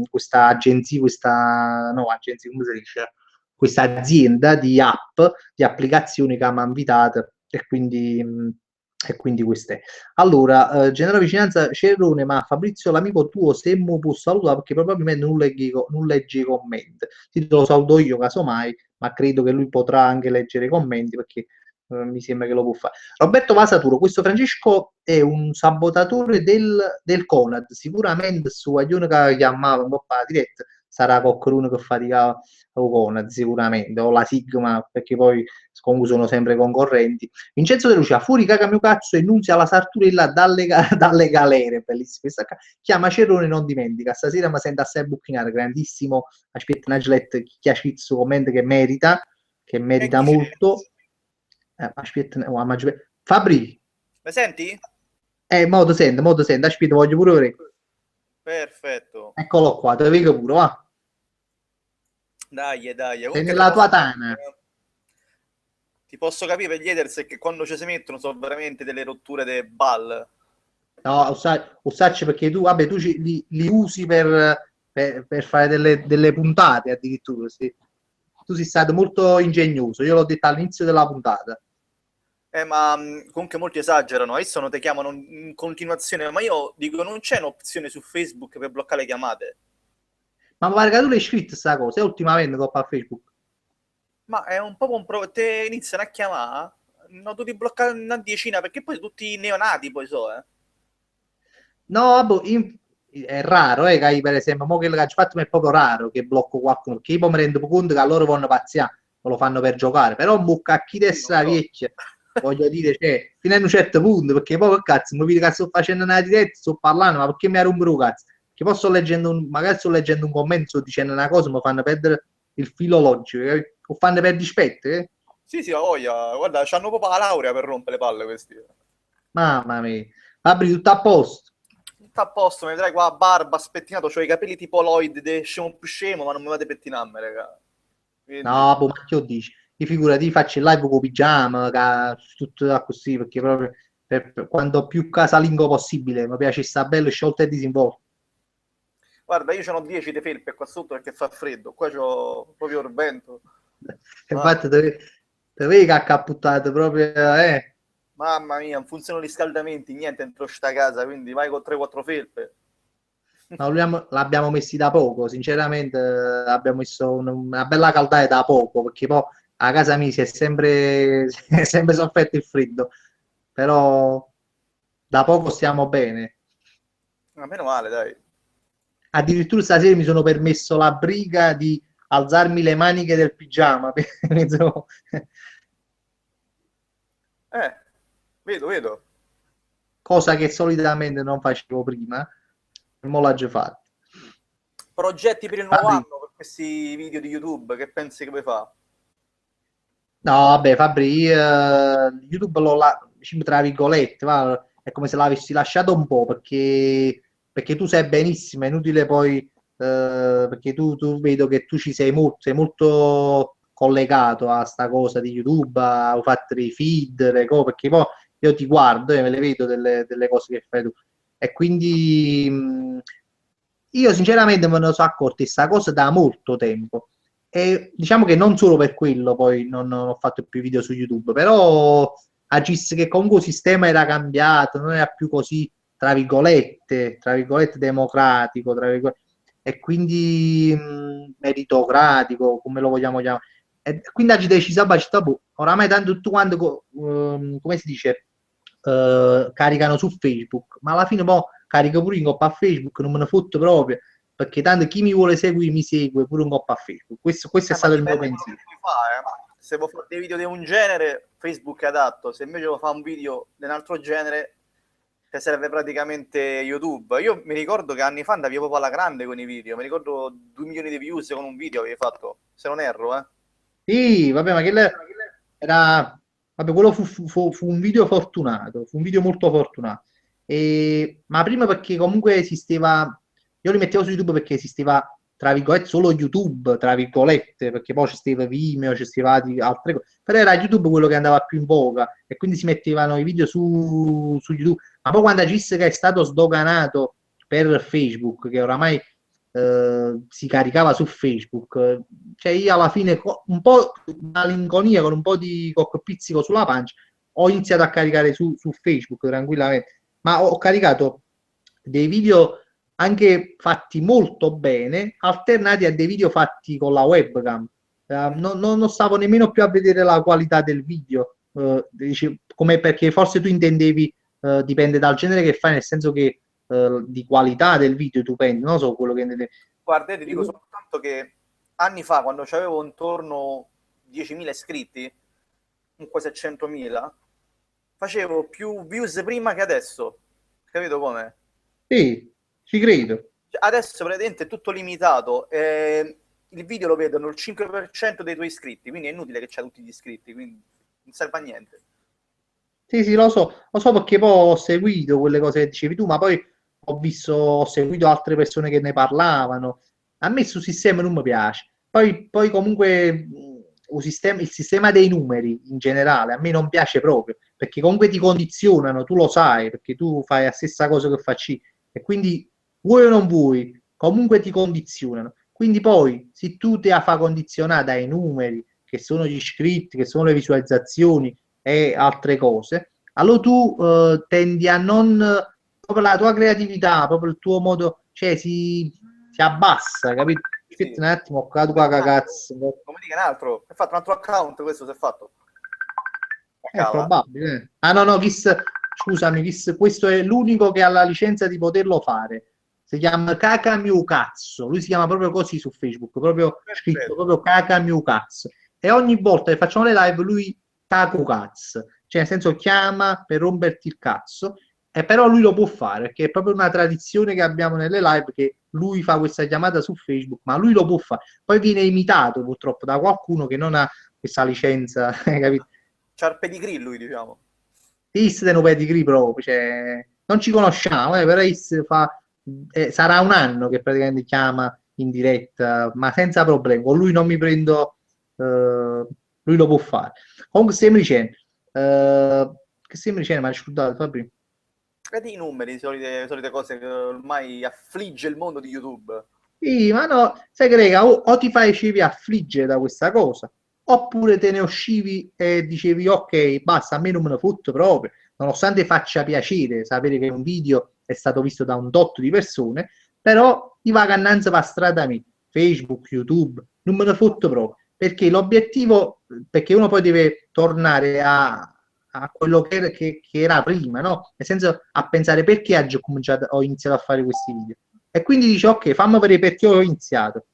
questa agenzia, questa, no, agenzia, come si dice? Questa azienda di app, di applicazioni che mi ha invitato e quindi questo è. Allora, genera vicinanza Cerrone, ma Fabrizio, l'amico tuo, se mo può salutare perché probabilmente non legge i commenti. Ti lo saluto io casomai, ma credo che lui potrà anche leggere i commenti perché mi sembra che lo può fare. Roberto Vasaturo, questo Francesco è un sabotatore del Conad, sicuramente su Aglione che chiamava un po' la diretta, sarà qualcuno che fatica o Conad sicuramente, o la Sigma, perché poi comunque sono sempre concorrenti. Vincenzo De Lucia, fuori caga mio cazzo e nunzia la sarturella dalle galere, bellissima questa chiama Cerrone non dimentica, stasera mi sento assai a buchinare, grandissimo, aspetta Nagelet, Chiacizzo commenta che E merita chi c'è? molto, aspetta, Fabri, Mi senti? modo sento, aspetta, voglio pure vedere, Perfetto. eccolo qua, te lo vedo pure, va, Dai, dai. sei Comunque nella tua tana. ti posso capire per gli haters è che quando ci si mettono sono veramente delle rotture de ball. No, Ossacci perché tu, vabbè, li usi per fare delle puntate addirittura. Sì. Tu sei stato molto ingegnoso, io l'ho detto all'inizio della puntata. Ma comunque molti esagerano, adesso non ti chiamano in continuazione, ma io dico non c'è un'opzione su Facebook per bloccare le chiamate. Ma mi pare che tu l'hai scritto questa cosa, è ultimamente coppa a Facebook. Ma è un po' te iniziano a chiamare, no, tu ti bloccare una decina, perché poi tutti neonati poi so, eh. No, vabbè, è raro, che hai, per esempio, mo che l'ho fatto ma è proprio raro che blocco qualcuno, perché io poi mi rendo conto che a loro vanno pazziare, lo fanno per giocare, però un bucacchi Sì, lo testa so. vecchia, voglio dire, cioè, fino a un certo punto, perché poi che cazzo, mi vedi che sto facendo una diretta, sto parlando, ma perché mi rompo il cazzo? Che poi sto leggendo magari sto leggendo un commento, sto dicendo una cosa, mi fanno perdere il filo logico, o fanno perdere rispetto, Sì, sì, ho voglia. Guarda, c'hanno proprio la laurea per rompere le palle questi. Mamma mia, Fabri, tutto a posto? Tutto a posto, mi vedrai qua a barba, spettinato, c'ho i capelli tipo Lloyd, de scemo più scemo, ma non mi vado a pettinarmi, raga. Quindi, No, boh, ma che io dici? Ti figurati, faccio il live con pigiama, tutto così, perché proprio per quanto più casalingo possibile, mi piace sta bello, sciolto e disinvolto. guarda, io ce n'ho 10 di felpe qua sotto perché fa freddo, qua c'ho proprio il vento. Infatti, Mamma mia. te vedi che ha capputtato proprio, Mamma mia, non funzionano gli scaldamenti, niente dentro sta casa, quindi vai con 3-4 felpe. ma l'abbiamo messi da poco, sinceramente, abbiamo messo una bella caldata da poco, perché poi a casa mia si è sempre, si è sempre sofferto il freddo, però da poco stiamo bene. Ma meno male, dai. Addirittura stasera mi sono permesso la briga di alzarmi le maniche del pigiama, Eh, vedo. cosa che solitamente non facevo prima, e mo l'ho già fatto. Progetti per il nuovo Fabri, anno, per questi video di YouTube, che pensi che vuoi fare? no, vabbè, Fabri, io, YouTube diciamo, tra virgolette, va, è come se l'avessi lasciato un po' perché tu sai benissimo, è inutile poi, perché tu vedo che tu sei molto collegato a sta cosa di YouTube, hai fatto i feed, le cose, perché poi io ti guardo e me le vedo delle cose che fai tu. E quindi io sinceramente me ne sono accorto di questa cosa da molto tempo. E diciamo che non solo per quello poi non ho fatto più video su YouTube, però agisse che comunque il sistema era cambiato, non era più così, tra virgolette democratico, e quindi meritocratico, come lo vogliamo chiamare. E quindi oggi deciso, boh, oramai tanto tutto quanto, come si dice, caricano su Facebook, ma alla fine poi carico pure in coppa a Facebook, non me ne fotto proprio, perché tanto chi mi vuole seguire mi segue pure un coppa a Facebook. Questo è Ma stato il mio dipende quello che pensiero. vuoi fare, eh. Se vuoi fare dei video di un genere, Facebook è adatto. Se invece vuoi fare un video di un altro genere, ti serve praticamente YouTube. Io mi ricordo che anni fa andavi proprio alla grande con i video. Mi ricordo 2 milioni di views con un video avevi fatto, se non erro, eh. Sì, vabbè, ma era... Vabbè, quello fu un video fortunato, fu un video molto fortunato. Ma prima perché comunque esisteva, io li mettevo su YouTube perché esisteva, tra virgolette, solo YouTube, tra virgolette, perché poi c'era Vimeo, c'era altre cose, però era YouTube quello che andava più in voga e quindi si mettevano i video su YouTube. Ma poi quando Gis che è stato sdoganato per Facebook, che oramai si caricava su Facebook, cioè io alla fine un po' malinconia con un po' di coccopizzico sulla pancia ho iniziato a caricare su Facebook tranquillamente, ma ho caricato dei video anche fatti molto bene, alternati a dei video fatti con la webcam. Non stavo nemmeno più a vedere la qualità del video, come perché forse tu intendevi, dipende dal genere che fai, nel senso che di qualità del video tu pensi, non so quello che intendevi. Guarda, io ti dico soltanto che anni fa, quando avevo intorno 10.000 iscritti, quasi 100.000, facevo più views prima che adesso. Capito come? Sì, ci credo. Adesso praticamente è tutto limitato. Il video lo vedono il 5% dei tuoi iscritti, quindi è inutile che c'hai tutti gli iscritti, quindi non serve a niente. Sì, sì, lo so perché poi ho seguito quelle cose che dicevi tu, ma poi ho seguito altre persone che ne parlavano. A me sul sistema non mi piace. Poi comunque il sistema dei numeri in generale a me non piace proprio, perché comunque ti condizionano, tu lo sai, perché tu fai la stessa cosa che facci e quindi vuoi o non vuoi, comunque ti condizionano. Quindi poi, se tu ti fa condizionare dai numeri, che sono gli iscritti, che sono le visualizzazioni, e altre cose, allora tu tendi a non, proprio la tua creatività, proprio il tuo modo, cioè si abbassa, capito? Sì. Aspetta un attimo, ho qua cagazzo. Come dica un altro? Hai fatto un altro account, questo si è fatto. È Cava. probabile. Ah no, no, scusami, questo è l'unico che ha la licenza di poterlo fare. Si chiama Caca Mio Cazzo. Lui si chiama proprio così su Facebook, proprio scritto Perfetto. proprio Caca Mio Cazzo. E ogni volta che facciamo le live lui caco cazzo. Cioè nel senso chiama per romperti il cazzo. E però lui lo può fare, perché è proprio una tradizione che abbiamo nelle live che lui fa questa chiamata su Facebook, ma lui lo può fare. Poi viene imitato purtroppo da qualcuno che non ha questa licenza, capito? C'ha il pedigree lui, diciamo. Esiste un pedigree proprio, cioè, non ci conosciamo, però sarà un anno che praticamente chiama in diretta, ma senza problemi. Con lui non mi prendo, lui lo può fare. Comunque, stiamo dicendo, che stiamo dicendo, ma hai scordato, Fabri? Vedi i numeri, solite cose che ormai affligge il mondo di YouTube. Sì, ma no, sai che rega, o ti facevi affliggere da questa cosa, oppure te ne uscivi e dicevi ok, basta, a me non me ne fotto proprio, nonostante faccia piacere sapere che un video è stato visto da un tot di persone, però ti va cannanza per strada a me, Facebook, YouTube, non me ne fotto proprio, perché l'obiettivo, perché uno poi deve tornare a quello che era prima, no? Nel senso a pensare perché oggi ho iniziato a fare questi video e quindi dice, ok, fammi vedere perché ho iniziato.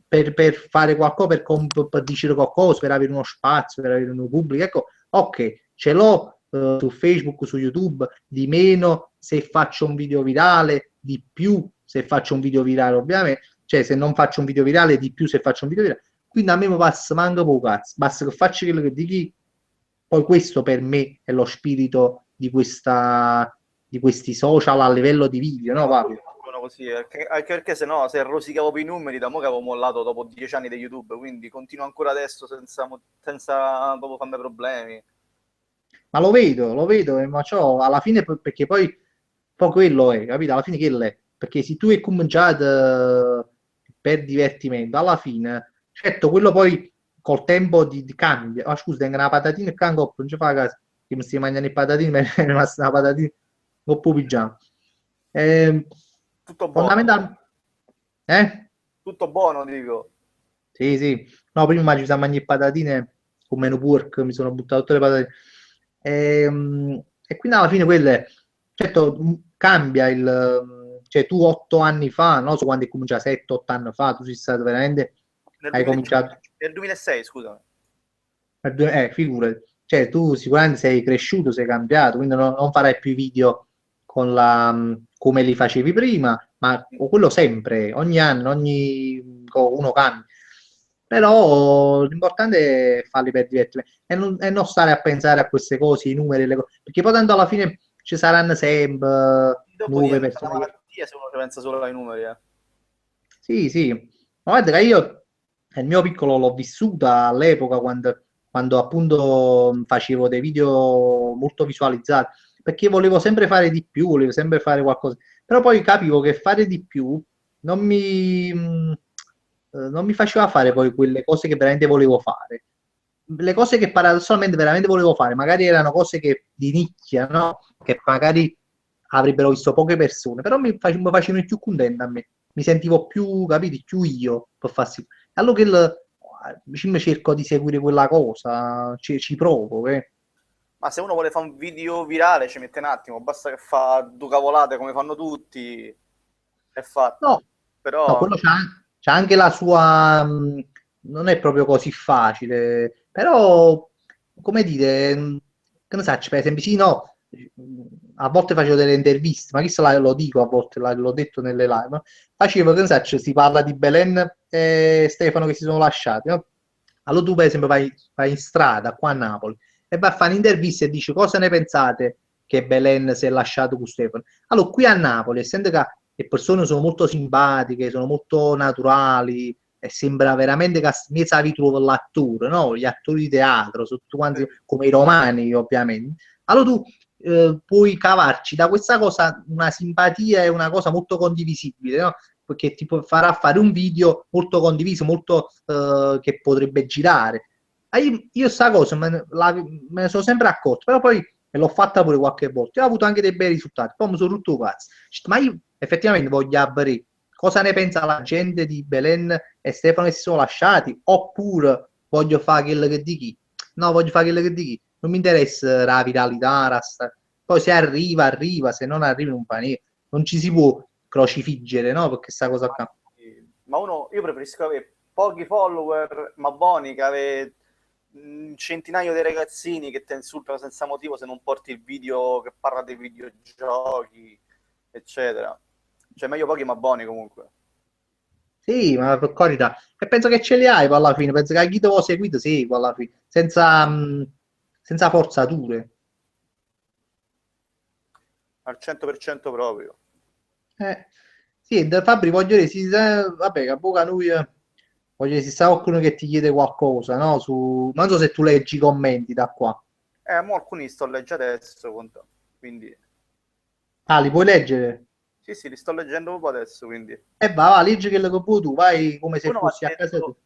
Per fare qualcosa, per dire qualcosa, per avere uno spazio, per avere un pubblico. Ecco, ok, ce l'ho su Facebook, su YouTube, di meno se faccio un video virale, di più se faccio un video virale, ovviamente. Cioè, se non faccio un video virale, di più se faccio un video virale. Quindi a me mi passa manco poco cazzo, basta che faccio quello che dici. Poi questo per me è lo spirito di questi social a livello di video, no, Fabio? Così, anche perché se no, se rosicavo per i numeri, da mo' che avevo mollato dopo 10 anni di YouTube, quindi continuo ancora adesso senza proprio farmi problemi. Ma lo vedo, ma ciò alla fine perché poi quello è, capito? Alla fine che è? Perché se tu hai cominciato per divertimento, alla fine, certo, quello poi col tempo di cambia. Ah, scusa, tengo una patatina e cango, non ci fa caso, che mi stai mangiando le patatine, mi è rimasta una patatina, un po' pigiama. Eh, Tutto buono, Fondamentalmente, eh? tutto buono, dico. Sì, sì. No, prima ci siamo mangiati patatine con meno pork, mi sono buttato tutte le patatine. E quindi alla fine quelle, certo, cambia cioè tu 8 anni fa, non so quando hai cominciato, 7-8 anni fa, tu sei stato veramente, Nel hai 2006, cominciato, nel 2006, scusami. figurati, cioè tu sicuramente sei cresciuto, sei cambiato, quindi non farai più i video con come li facevi prima, ma quello sempre, ogni anno, uno cambia. Però l'importante è farli per divertimento e non stare a pensare a queste cose, i numeri, le cose, perché poi tanto alla fine ci saranno sempre Dopo nuove diventa una persone che... malattia se uno ci pensa solo ai numeri. Sì, sì, ma guarda che io il mio piccolo l'ho vissuta all'epoca quando appunto facevo dei video molto visualizzati, perché volevo sempre fare di più, volevo sempre fare qualcosa, però poi capivo che fare di più non mi faceva fare poi quelle cose che veramente volevo fare. Le cose che paradossalmente veramente volevo fare, magari erano cose che, di nicchia, no? Che magari avrebbero visto poche persone, però mi facevano più contento a me, mi sentivo più, capito, più io per farsi. Allora che cerco di seguire quella cosa, ci provo, eh. Ma se uno vuole fare un video virale ci mette un attimo, basta che fa due cavolate come fanno tutti, è No, fatta. no, Però quello c'ha anche la sua... non è proprio così facile, però, come dire, che ne sai, per esempio, sì, no, a volte facevo delle interviste, ma chissà, lo dico a volte, l'ho detto nelle live, no? Facevo, che ne sai, si parla di Belen e Stefano che si sono lasciati, no? Allora tu, per esempio, vai in strada qua a Napoli e vai a fare un'intervista e dici cosa ne pensate che Belen si è lasciato con Stefano? Allora, qui a Napoli, essendo che le persone sono molto simpatiche, sono molto naturali e sembra veramente che mi sa ritrovo l'attore, no? Gli attori di teatro, sono tutti quanti come i romani, ovviamente. Allora tu puoi cavarci da questa cosa una simpatia e una cosa molto condivisibile, no? Perché ti farà fare un video molto condiviso, molto che potrebbe girare. Io sta cosa me ne sono sempre accorto, però poi e l'ho fatta pure qualche volta. E ho avuto anche dei bei risultati. Poi mi sono rotto il cazzo. Ma io effettivamente voglio sapere cosa ne pensa la gente di Belen e Stefano che si sono lasciati, oppure voglio fare quello che di chi. No, voglio fare quello che di chi. Non mi interessa la viralità, poi se arriva, arriva, se non arriva non fa niente. Non ci si può crocifiggere, no? Perché sta cosa qua. ma uno, io preferisco avere pochi follower, ma buoni, che avere un centinaio di ragazzini che ti insultano senza motivo se non porti il video che parla dei videogiochi, eccetera. Cioè, meglio pochi ma buoni comunque. Sì, ma per carità. E penso che ce li hai poi alla fine. Penso che a chi te vuoi seguire, segui alla fine. Senza forzature. Al 100% proprio. Eh, sì, Fabri, voglio dire, vabbè, che a Boca noi, voglio dire, si sta qualcuno che ti chiede qualcosa, no? Non so se tu leggi i commenti da qua. Mo alcuni sto leggendo adesso, quindi... Ah, li puoi leggere? Sì, sì, li sto leggendo proprio adesso, quindi... E va, leggi quello che vuoi tu, vai come se Uno mi ha fossi a casa tu. detto,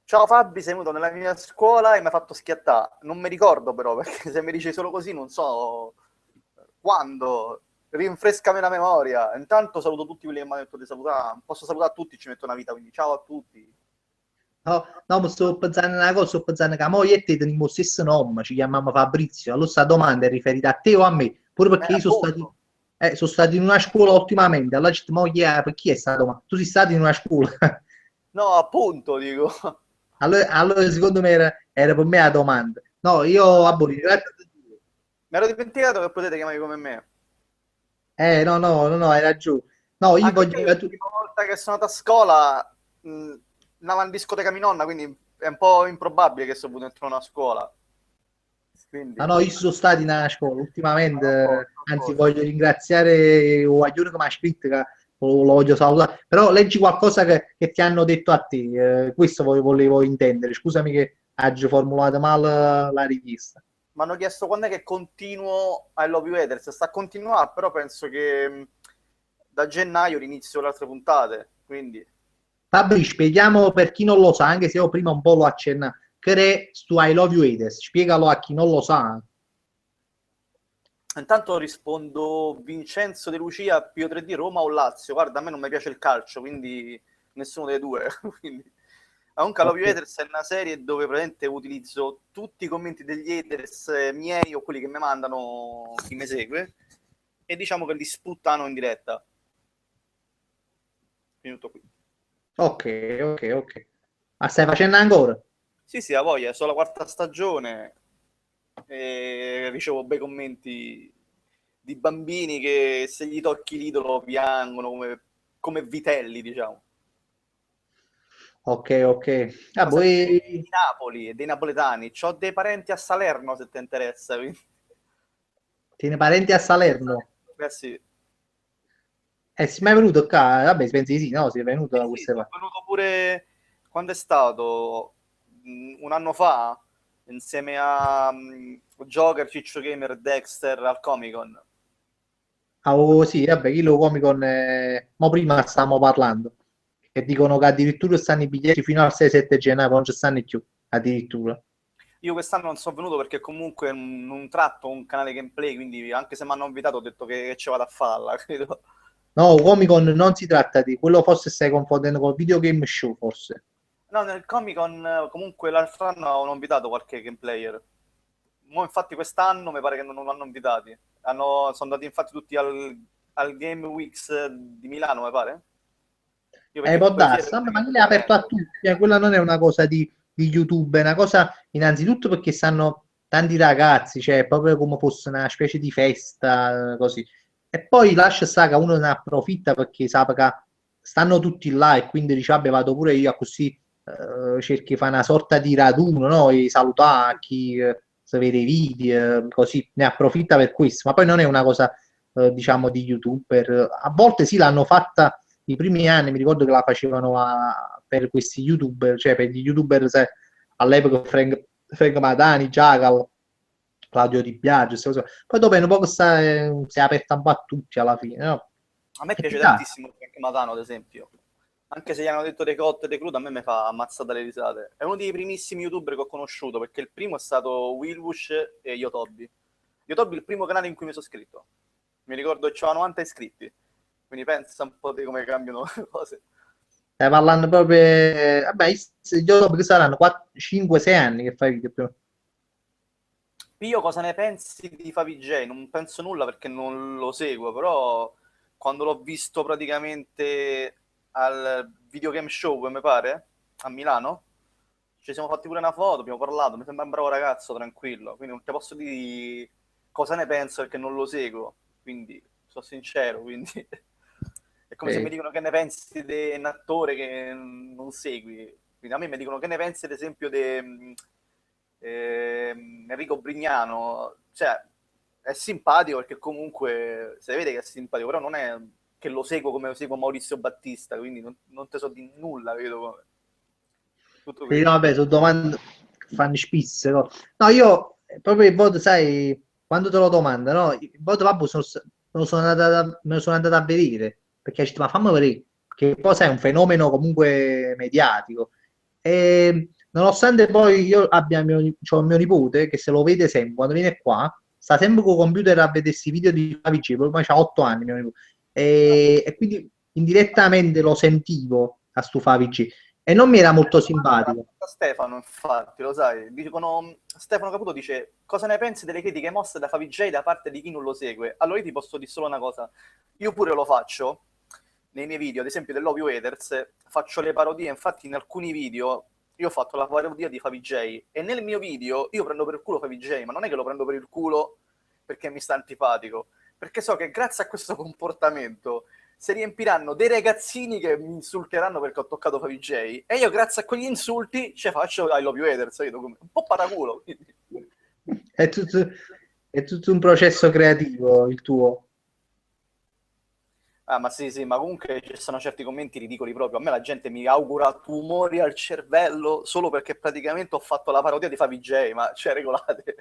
ciao Fabi, sei venuto nella mia scuola e mi ha fatto schiattare. Non mi ricordo però, perché se mi dici solo così non so quando. Rinfrescami la memoria. Intanto saluto tutti quelli che mi hanno detto di salutare. Posso salutare tutti, ci metto una vita, quindi ciao a tutti. No, no, ma sto pensando una cosa, sto pensando che noi e te teniamo lo stesso nome, ci chiamiamo Fabrizio, allora sta domanda è riferita a te o a me? Pure perché io Appunto. sono stato in una scuola ultimamente, allora ci dico, per chi è stato? Ma tu sei stato in una scuola? No, appunto, dico. Allora, secondo me era per me la domanda. No, io abolirei. Mi ero dimenticato che potete chiamarmi come me. No, no, no, no, hai ragione. No, io Anche voglio perché che tu... l'ultima volta che sono andato a scuola andavo in discoteca mia nonna, quindi è un po' improbabile che sono venuto dentro una scuola. Quindi, No, no, io sono stato in una scuola ultimamente, a anzi posto. voglio ringraziare Guaglione che mi ha scritto, che lo voglio salutare, però leggi qualcosa che ti hanno detto a te, questo volevo intendere, scusami che oggi ho formulato male la richiesta. Mi hanno chiesto quando è che continuo I Love You Haters. Sta a continuare, però penso che da gennaio inizio le altre puntate. Quindi, Fabri, spieghiamo per chi non lo sa, anche se io prima un po' lo accenna, che è su I Love You Hades, spiegalo a chi non lo sa. intanto rispondo Vincenzo De Lucia, Pio 3D, Roma o Lazio. Guarda, a me non mi piace il calcio, quindi nessuno dei due. Quindi... Comunque, I Love Ok, You Haters è una serie dove praticamente utilizzo tutti i commenti degli haters miei o quelli che mi mandano chi mi segue e diciamo che li sputtano in diretta. Finito qui. ok, ok, ok. Ma stai facendo ancora? Sì, sì, ha voglia, sono la quarta stagione e ricevo bei commenti di bambini che se gli tocchi l'idolo piangono come vitelli, diciamo. Ok, ok. Ah, Sono sempre poi... di Napoli e dei napoletani. Ho dei parenti a Salerno, se ti interessa. Quindi... Tiene parenti a Salerno. Eh sì. Si è mai venuto qua? Vabbè, pensi di sì, no? Si è venuto Sì, da sì, queste sono parti. venuto pure quando è stato un anno fa insieme a Joker, Ciccio Gamer e Dexter al Comic Con. Ah, oh, sì, vabbè, Kilo Comic Con, ma prima stavamo parlando, che dicono che addirittura stanno i biglietti fino al 6-7 gennaio, non ci stanno più, addirittura. Io quest'anno non sono venuto perché comunque non tratto un canale gameplay, quindi anche se mi hanno invitato ho detto che ci vado a farla, credo. No, Comic Con non si tratta di quello, forse stai confondendo col Video Game Show, forse. No, nel Comic Con comunque l'altro anno hanno invitato qualche gameplayer. Mo' infatti quest'anno mi pare che non hanno invitati. Sono andati infatti tutti al Game Weeks di Milano, mi pare. Io perché Può quelle darsi, fiere vabbè, non ma le lì è aperto a frequento. tutti, quella non è una cosa di YouTube, è una cosa innanzitutto perché stanno tanti ragazzi, cioè proprio come fosse una specie di festa, così. E poi lascia stare che uno ne approfitta perché sa che stanno tutti là e quindi dice, vabbè, vado pure io a così cerchi di fare una sorta di raduno, no? E salutare chi si vede i video, così ne approfitta per questo, ma poi non è una cosa, diciamo, di YouTuber. A volte sì l'hanno fatta i primi anni, mi ricordo che la facevano per questi YouTuber, cioè per gli YouTuber all'epoca Frank Madani, Jagal, Claudio Di Biagio, queste cose. Poi dopo un po' che si è aperta un po' a tutti alla fine, no? A me E piace ti dà. tantissimo Frank Matano, ad esempio. Anche se gli hanno detto dei cotte e dei crude, a me mi fa ammazzare dalle risate. È uno dei primissimi YouTuber che ho conosciuto, perché il primo è stato Willwush e Yotobi. Yotobi è il primo canale in cui mi sono iscritto. Mi ricordo che c'ho 90 iscritti. Quindi pensa un po' di come cambiano le cose. Stai parlando proprio. Vabbè, io dopo che saranno 5-6 anni che fai video più. Io cosa ne pensi di Favij? Non penso nulla perché non lo seguo, però quando l'ho visto praticamente al Video Game Show, mi pare, a Milano, ci siamo fatti pure una foto, abbiamo parlato, mi sembra un bravo ragazzo, tranquillo, quindi non ti posso dire cosa ne penso perché non lo seguo, quindi sono sincero, quindi è come se mi Eh, dicono che ne pensi di un attore che non segui, quindi a me mi dicono che ne pensi ad esempio di Enrico Brignano, cioè è simpatico perché comunque si vede che è simpatico, però non è che lo seguo come lo seguo Maurizio Battista, quindi non te so di nulla, vedo come. Tutto sì, qui. no, vabbè, sono domande che fanno spisse, no? No, io proprio il voto, sai, quando te lo domanda, no? Il voto, vabbè, me lo sono andato a vedere, perché dice, ma fammi vedere, che poi sai, è un fenomeno comunque mediatico. E nonostante poi io abbia c'ho mio nipote, che se lo vede sempre, quando viene qua, sta sempre con il computer a vedersi i video di Favicì, ormai c'ha 8 anni, mio nipote. E quindi indirettamente lo sentivo a stu Favicì e non mi era molto simpatico. Stefano, infatti, lo sai, dicono, Stefano Caputo dice cosa ne pensi delle critiche mosse da Favij da parte di chi non lo segue? Allora io ti posso dire solo una cosa, io pure lo faccio nei miei video, ad esempio dell'Ovio Haters, faccio le parodie, infatti in alcuni video io ho fatto la parodia di Favij e nel mio video io prendo per il culo Favij, ma non è che lo prendo per il culo perché mi sta antipatico, perché so che grazie a questo comportamento si riempiranno dei ragazzini che mi insulteranno perché ho toccato Favij e io grazie a quegli insulti ci faccio I love you haters, un po' paraculo. Quindi. È tutto, è tutto un processo creativo il tuo. Ah, ma sì, sì, ma comunque ci sono certi commenti ridicoli proprio. A me la gente mi augura tumori al cervello solo perché praticamente ho fatto la parodia di Favij, ma cioè regolate.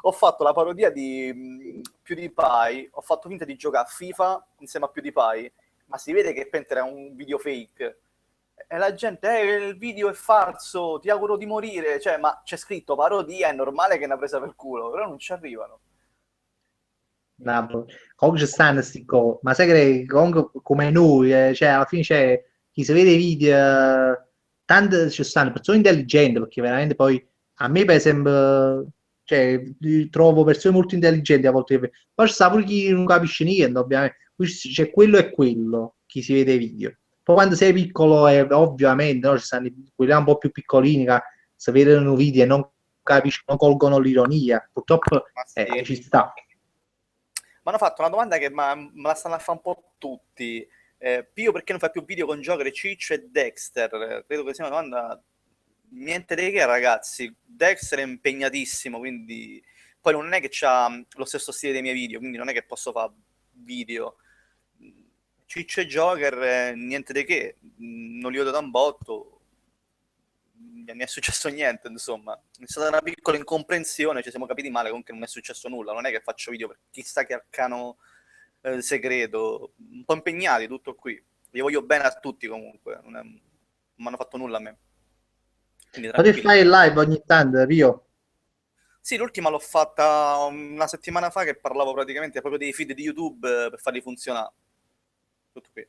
Ho fatto la parodia di PewDiePie, ho fatto finta di giocare a FIFA insieme a PewDiePie, ma si vede che Penter è un video fake. E la gente, il video è falso, ti auguro di morire. Cioè, ma c'è scritto parodia, è normale che ne ha presa per culo, però non ci arrivano. No, comunque ci stanno sti cose, ma sai che comunque come noi, cioè alla fine c'è chi si vede i video, tante ci stanno persone intelligenti, perché veramente poi a me per esempio, cioè, trovo persone molto intelligenti a volte, poi ci sta pure chi non capisce niente, ovviamente, qui c'è quello e quello, chi si vede i video. Poi quando sei piccolo, ovviamente, no, ci stanno quelli un po' più piccolini che si vedono i video e non capiscono, non colgono l'ironia, purtroppo Ma sì. ci sta. Mi hanno fatto una domanda che me la stanno a fare un po' tutti. Pio perché non fai più video con Joker, Ciccio e Dexter? Credo che sia una domanda niente di che, ragazzi. Dexter è impegnatissimo, quindi poi non è che c'ha lo stesso stile dei miei video, quindi non è che posso fare video. Ciccio e Joker, niente di che, non li vedo da un botto, non è successo niente, insomma. È stata una piccola incomprensione, ci siamo capiti male, comunque non è successo nulla, non è che faccio video per chissà che arcano segreto, un po' impegnati, tutto qui. Li voglio bene a tutti comunque, non mi hanno fatto nulla a me. Quindi Potevi tranquilli. fare il live ogni tanto, Rio? Sì, l'ultima l'ho fatta una settimana fa che parlavo praticamente proprio dei feed di YouTube per farli funzionare. Tutto qui.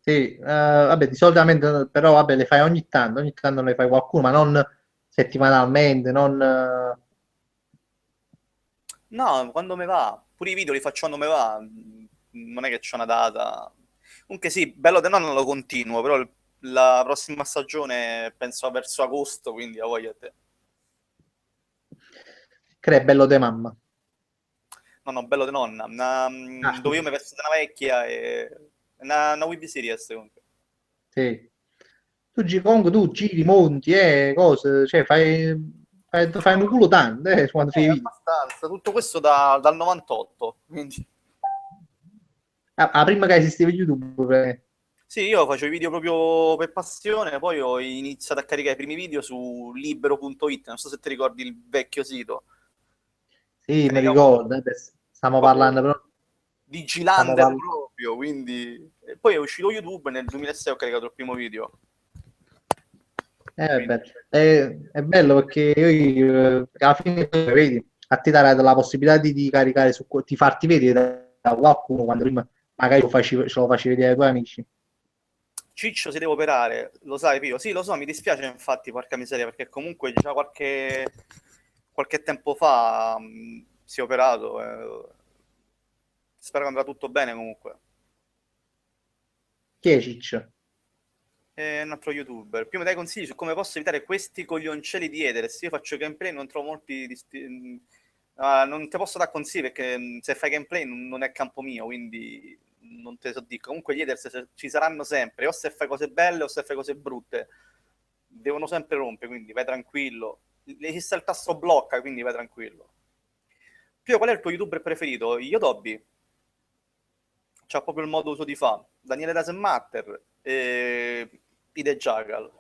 Sì, vabbè, di solitamente, però vabbè, le fai ogni tanto ne fai qualcuno, ma non settimanalmente, non... No, quando me va. Pure i video li faccio quando me va. Non è che c'è una data. Comunque sì, Bello De non lo continuo, però la prossima stagione penso verso agosto, quindi a voglia a te. crea bello de mamma. No, no, Bello De Nonna, Ah, dove io scusa, mi vesto da una vecchia e... Una web series comunque. sì. Comunque tu giri, monti, cose, cioè fai un culo tanto, quando fai i video. Abbastanza. Tutto questo dal 98, quindi... Ah, prima che esisteva YouTube, Sì, io faccio i video proprio per passione, poi ho iniziato a caricare i primi video su libero.it, non so se ti ricordi il vecchio sito. sì, mi Caricavo ricordo, stiamo proprio parlando, però, stiamo Digilander parlando. proprio, quindi... E poi è uscito YouTube nel 2006, ho caricato il primo video. Vabbè. Quindi... È bello perché io, alla fine, vedi, a te darà la possibilità di caricare di farti vedere da qualcuno quando prima magari ce lo facevi vedere ai tuoi amici. Ciccio si deve operare, lo sai Pio? Sì, lo so, mi dispiace infatti, porca miseria, perché comunque già qualche tempo fa si è operato. Spero che andrà tutto bene comunque. Chi è Ciccio? È un altro youtuber. Più mi dai consigli su come posso evitare questi coglioncelli di Ederes. Io faccio gameplay, non trovo molti... non ti posso dare consigli perché se fai gameplay non è campo mio, quindi non te so dico. Comunque gli Ederes ci saranno sempre, o se fai cose belle o se fai cose brutte. Devono sempre rompere, quindi vai tranquillo. Esiste il tasto blocca, quindi vai tranquillo. Pio, qual è il tuo youtuber preferito? Yodobi. C'ha proprio il modo uso di fa. Daniele Dasematter e Ide Jagal.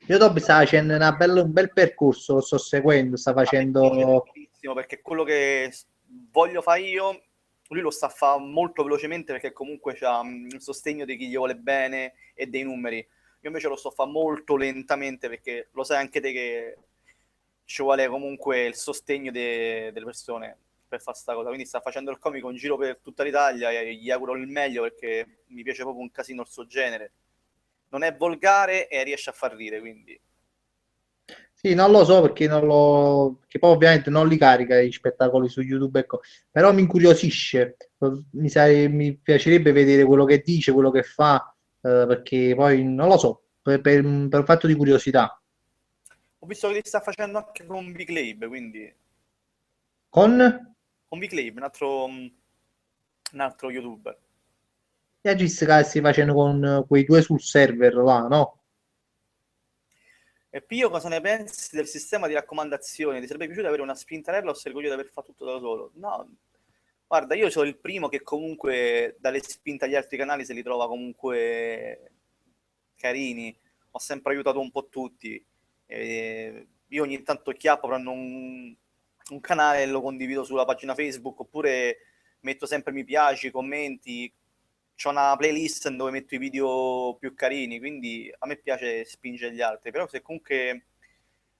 Io Dobby sta facendo un bel percorso, lo sto seguendo, sta A me piace facendo... tantissimo perché quello che voglio fare io, lui lo sta a fare molto velocemente perché comunque ha il sostegno di chi gli vuole bene e dei numeri. Io invece lo sto a fare molto lentamente perché lo sai anche te che ci vuole comunque il sostegno delle persone per fare sta cosa. Quindi sta facendo il comico in giro per tutta l'Italia e gli auguro il meglio perché mi piace proprio un casino il suo genere. Non è volgare e riesce a far ridere, quindi Sì, non lo so perché non lo... che poi ovviamente non li carica gli spettacoli su YouTube, ecco. Però mi incuriosisce, mi piacerebbe vedere quello che dice, quello che fa, perché poi non lo so, per un fatto di curiosità. ho visto che li sta facendo anche con Big Lab, quindi Con... con Viclave, un altro youtuber. E Agis che stai facendo con quei due sul server là, no? E Pio, cosa ne pensi del sistema di raccomandazioni? Ti sarebbe piaciuto avere una spintarella o sei orgoglioso di aver fatto tutto da solo? No, guarda, io sono il primo che comunque dalle spinte agli altri canali se li trova comunque carini. Ho sempre aiutato un po' tutti. Io ogni tanto chiappo, prendo un canale e lo condivido sulla pagina Facebook oppure metto sempre mi piaci, commenti. C'ho una playlist dove metto i video più carini, quindi a me piace spingere gli altri, però se comunque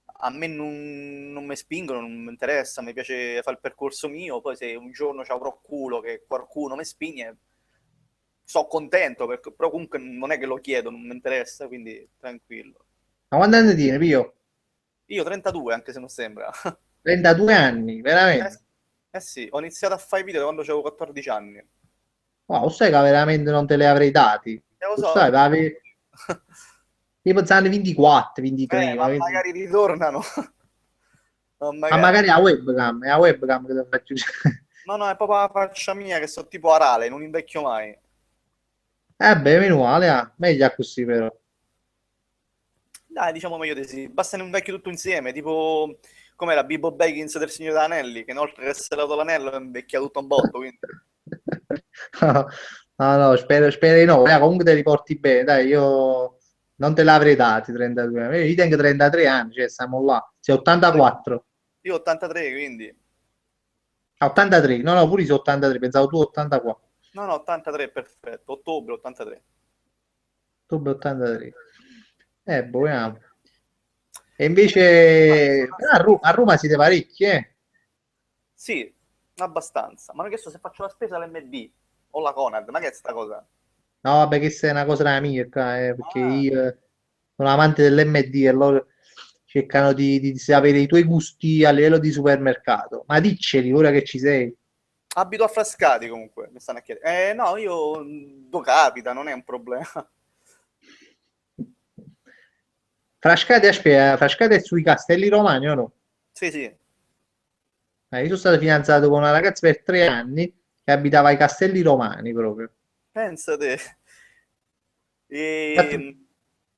a me non mi spingono, non mi interessa, mi piace fare il percorso mio, poi se un giorno ci avrò culo che qualcuno mi spinge, sono contento, però comunque non è che lo chiedo, non mi interessa, quindi tranquillo. Ma quanti anni tieni, Pio? Io 32, anche se non sembra. 32 anni, Eh, veramente? eh sì, ho iniziato a fare i video da quando avevo 14 anni. Wow, sai che veramente non te li avrei dati. Lo Lo so, sai, tipo anni 24, 23, ma magari ritornano. Ma ma magari... magari è la webcam che ti faccio No, no, è proprio la faccia mia che so tipo arale, non invecchio mai. beh, meno male, meglio così però. Dai, diciamo meglio di sì. Basta non invecchio tutto insieme, tipo Com'era Bibo Baggins del Signore degli Anelli, che inoltre che si è dato l'anello è invecchiato tutto un botto, quindi... No, no, spero di no. Comunque te li porti bene, dai, io non te l'avrei dati 32 anni. Io tengo 33 anni, cioè siamo là. Sei 84. Io 83, quindi... Ah, 83, no, no, pure io sono 83, pensavo tu 84. No, no, 83, perfetto. Ottobre 83. Ottobre 83. Boh. E invece però a Roma siete parecchi, eh? Sì, abbastanza. Ma mi ha chiesto se faccio la spesa all'MD o la Conad, ma che è sta cosa? No, vabbè, questa è una cosa della mia, qua, perché Ah, io sono amante dell'MD e loro cercano di sapere i tuoi gusti a livello di supermercato. Ma dicceli, ora che ci sei. abito a Frascati comunque, mi stanno a chiedere. No, io... Do capita, non è un problema. Frascati, aspetta, Frascati è sui Castelli Romani o no? Sì, sì, Io sono stato fidanzato con una ragazza per 3 anni che abitava ai Castelli Romani proprio. pensate. Infatti,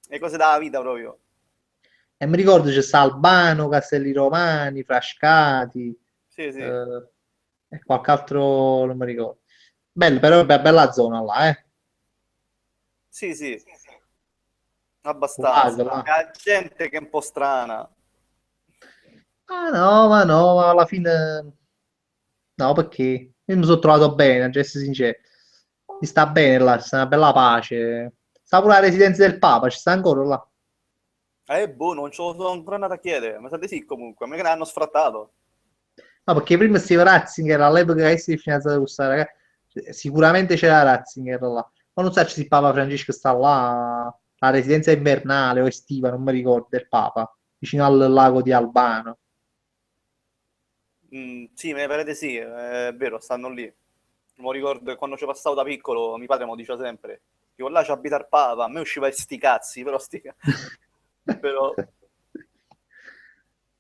E cose della vita proprio. e mi ricordo c'è sta Albano, Castelli Romani, Frascati, Sì, sì, eh, e qualche altro non mi ricordo. Bello, però bella zona là, eh. sì, sì, abbastanza. Guarda là. La gente che è un po' strana. Ma no, ma alla fine no, perché io mi sono trovato bene, a essere sincero. Mi sta bene là, c'è una bella pace. Sta pure la residenza del Papa, ci sta ancora là. Boh, non ce lo sono ancora andato a chiedere, ma sa di sì comunque, a me che ne hanno sfrattato. No, perché prima Steve Ratzinger, all'epoca che si è fidanzato con questa ragazza, sicuramente c'era Ratzinger là. Ma non so se il Papa Francesco sta là, la residenza invernale o estiva, non mi ricordo, del Papa, vicino al lago di Albano. Sì, me ne pare di sì, è vero, stanno lì. Non ricordo che quando ci passavo da piccolo, mio padre mi diceva sempre, che là c'è abita il Papa, a me usciva e sti cazzi, però però...